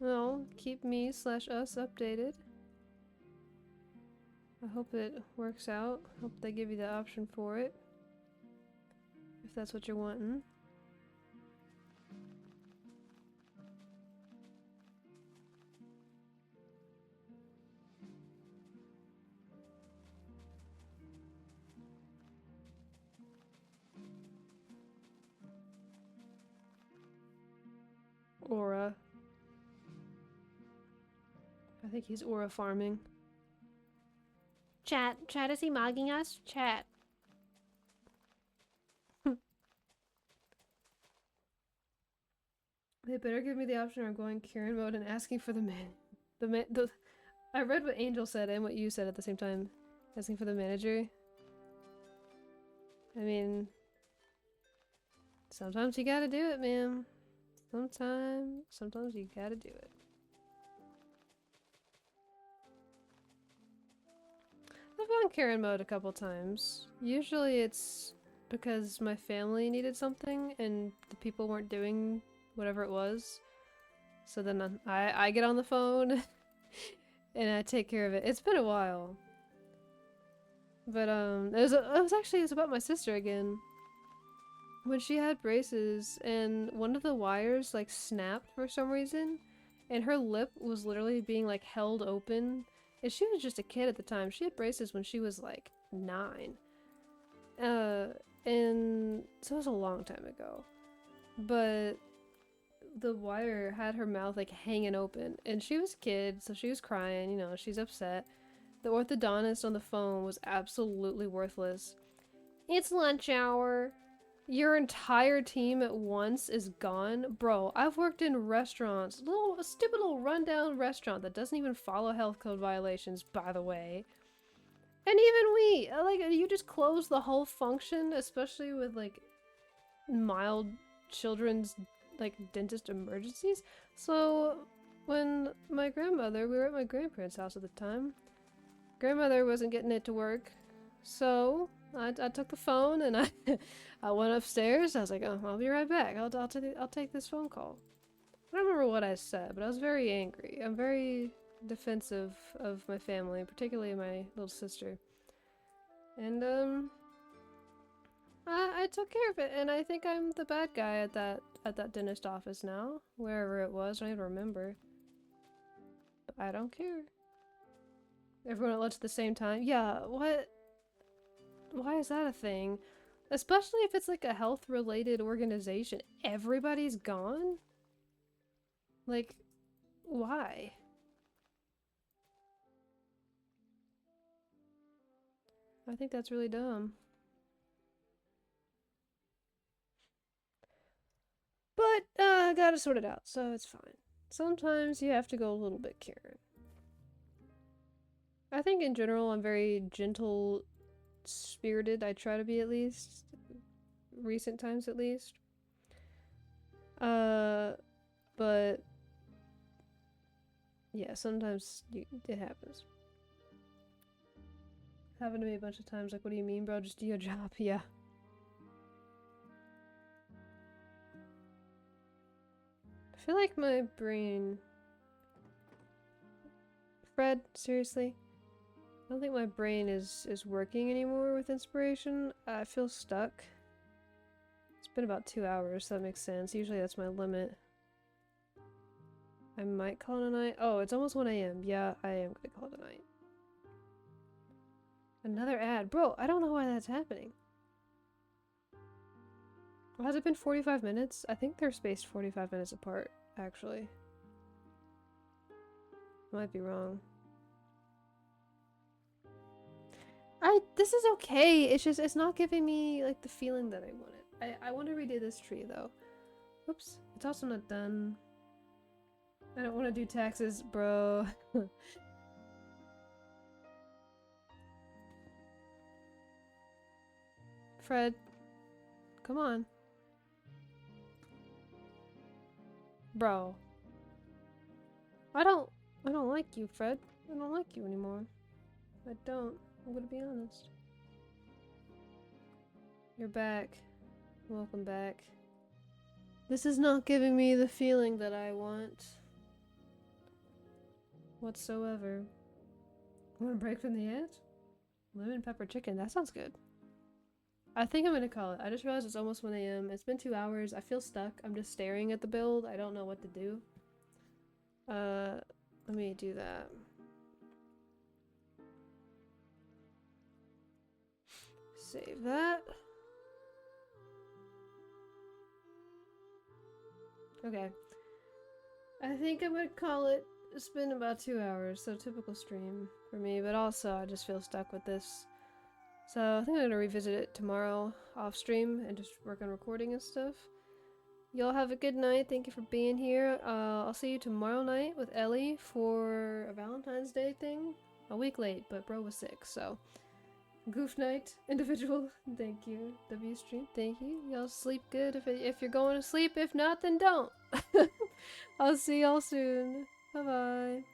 Well, keep me/us updated. I hope it works out. Hope they give you the option for it. If that's what you're wanting. Aura. I think he's aura farming. Chat, is he mugging us? Chat. They better give me the option of going Kieran mode and asking for I read what Angel said and what you said at the same time. Asking for the manager. I mean, sometimes you gotta do it, man. Sometimes you gotta do it. I've gone Karen mode a couple times. Usually it's because my family needed something and the people weren't doing whatever it was. So then I get on the phone and I take care of it. It's been a while. But it was about my sister again. When she had braces and one of the wires like snapped for some reason and her lip was literally being like held open. And she was just a kid at the time. She had braces when she was like 9. And so it was a long time ago. But the wire had her mouth like hanging open and she was a kid, so she was crying, you know, she's upset. The orthodontist on the phone was absolutely worthless. It's lunch hour. Your entire team at once is gone? Bro, I've worked in restaurants. A stupid little rundown restaurant that doesn't even follow health code violations, by the way. And even we, like, you just close the whole function, especially with, like, mild children's, like, dentist emergencies. So, when my grandmother, we were at my grandparents' house at the time, grandmother wasn't getting it to work, so I took the phone and I went upstairs. I was like, oh, I'll be right back. I'll take this phone call. I don't remember what I said, but I was very angry. I'm very defensive of my family, particularly my little sister. And I took care of it, and I think I'm the bad guy at that dentist office now, wherever it was. I don't even remember. But I don't care. Everyone at lunch at the same time. Yeah, what? Why is that a thing? Especially if it's like a health-related organization. Everybody's gone? Like, why? I think that's really dumb. But, I gotta sort it out, so it's fine. Sometimes you have to go a little bit Karen. I think in general I'm very gentle spirited. I try to be, at least. Recent times at least. But yeah, sometimes it happens. Happened to me a bunch of times. Like, what do you mean, bro? Just do your job. Yeah. I feel like my brain... Fred, seriously? I don't think my brain is working anymore with inspiration. I feel stuck. It's been about 2 hours, so that makes sense. Usually that's my limit. I might call it a night. Oh, it's almost 1 AM. Yeah, I am gonna call it a night. Another ad. Bro, I don't know why that's happening. Well, has it been 45 minutes? I think they're spaced 45 minutes apart, actually. Might be wrong. This is okay. It's just, it's not giving me, like, the feeling that I wanted. I want to redo this tree, though. Oops. It's also not done. I don't want to do taxes, bro. Fred. Come on. Bro. I don't like you, Fred. I don't like you anymore. I don't. I'm gonna be honest. You're back. Welcome back. This is not giving me the feeling that I want. Whatsoever. Want a break from the ant? Lemon pepper chicken. That sounds good. I think I'm gonna call it. I just realized it's almost 1 AM. It's been 2 hours. I feel stuck. I'm just staring at the build. I don't know what to do. Let me do that. Save that. Okay. I think I'm gonna call it. It's been about 2 hours, so typical stream for me, but also I just feel stuck with this. So I think I'm gonna revisit it tomorrow off stream and just work on recording and stuff. Y'all have a good night. Thank you for being here. I'll see you tomorrow night with Ellie for a Valentine's Day thing. A week late, but bro was sick, so. Goof night, individual. Thank you. W stream. Thank you. Y'all sleep good if you're going to sleep. If not, then don't. I'll see y'all soon. Bye bye.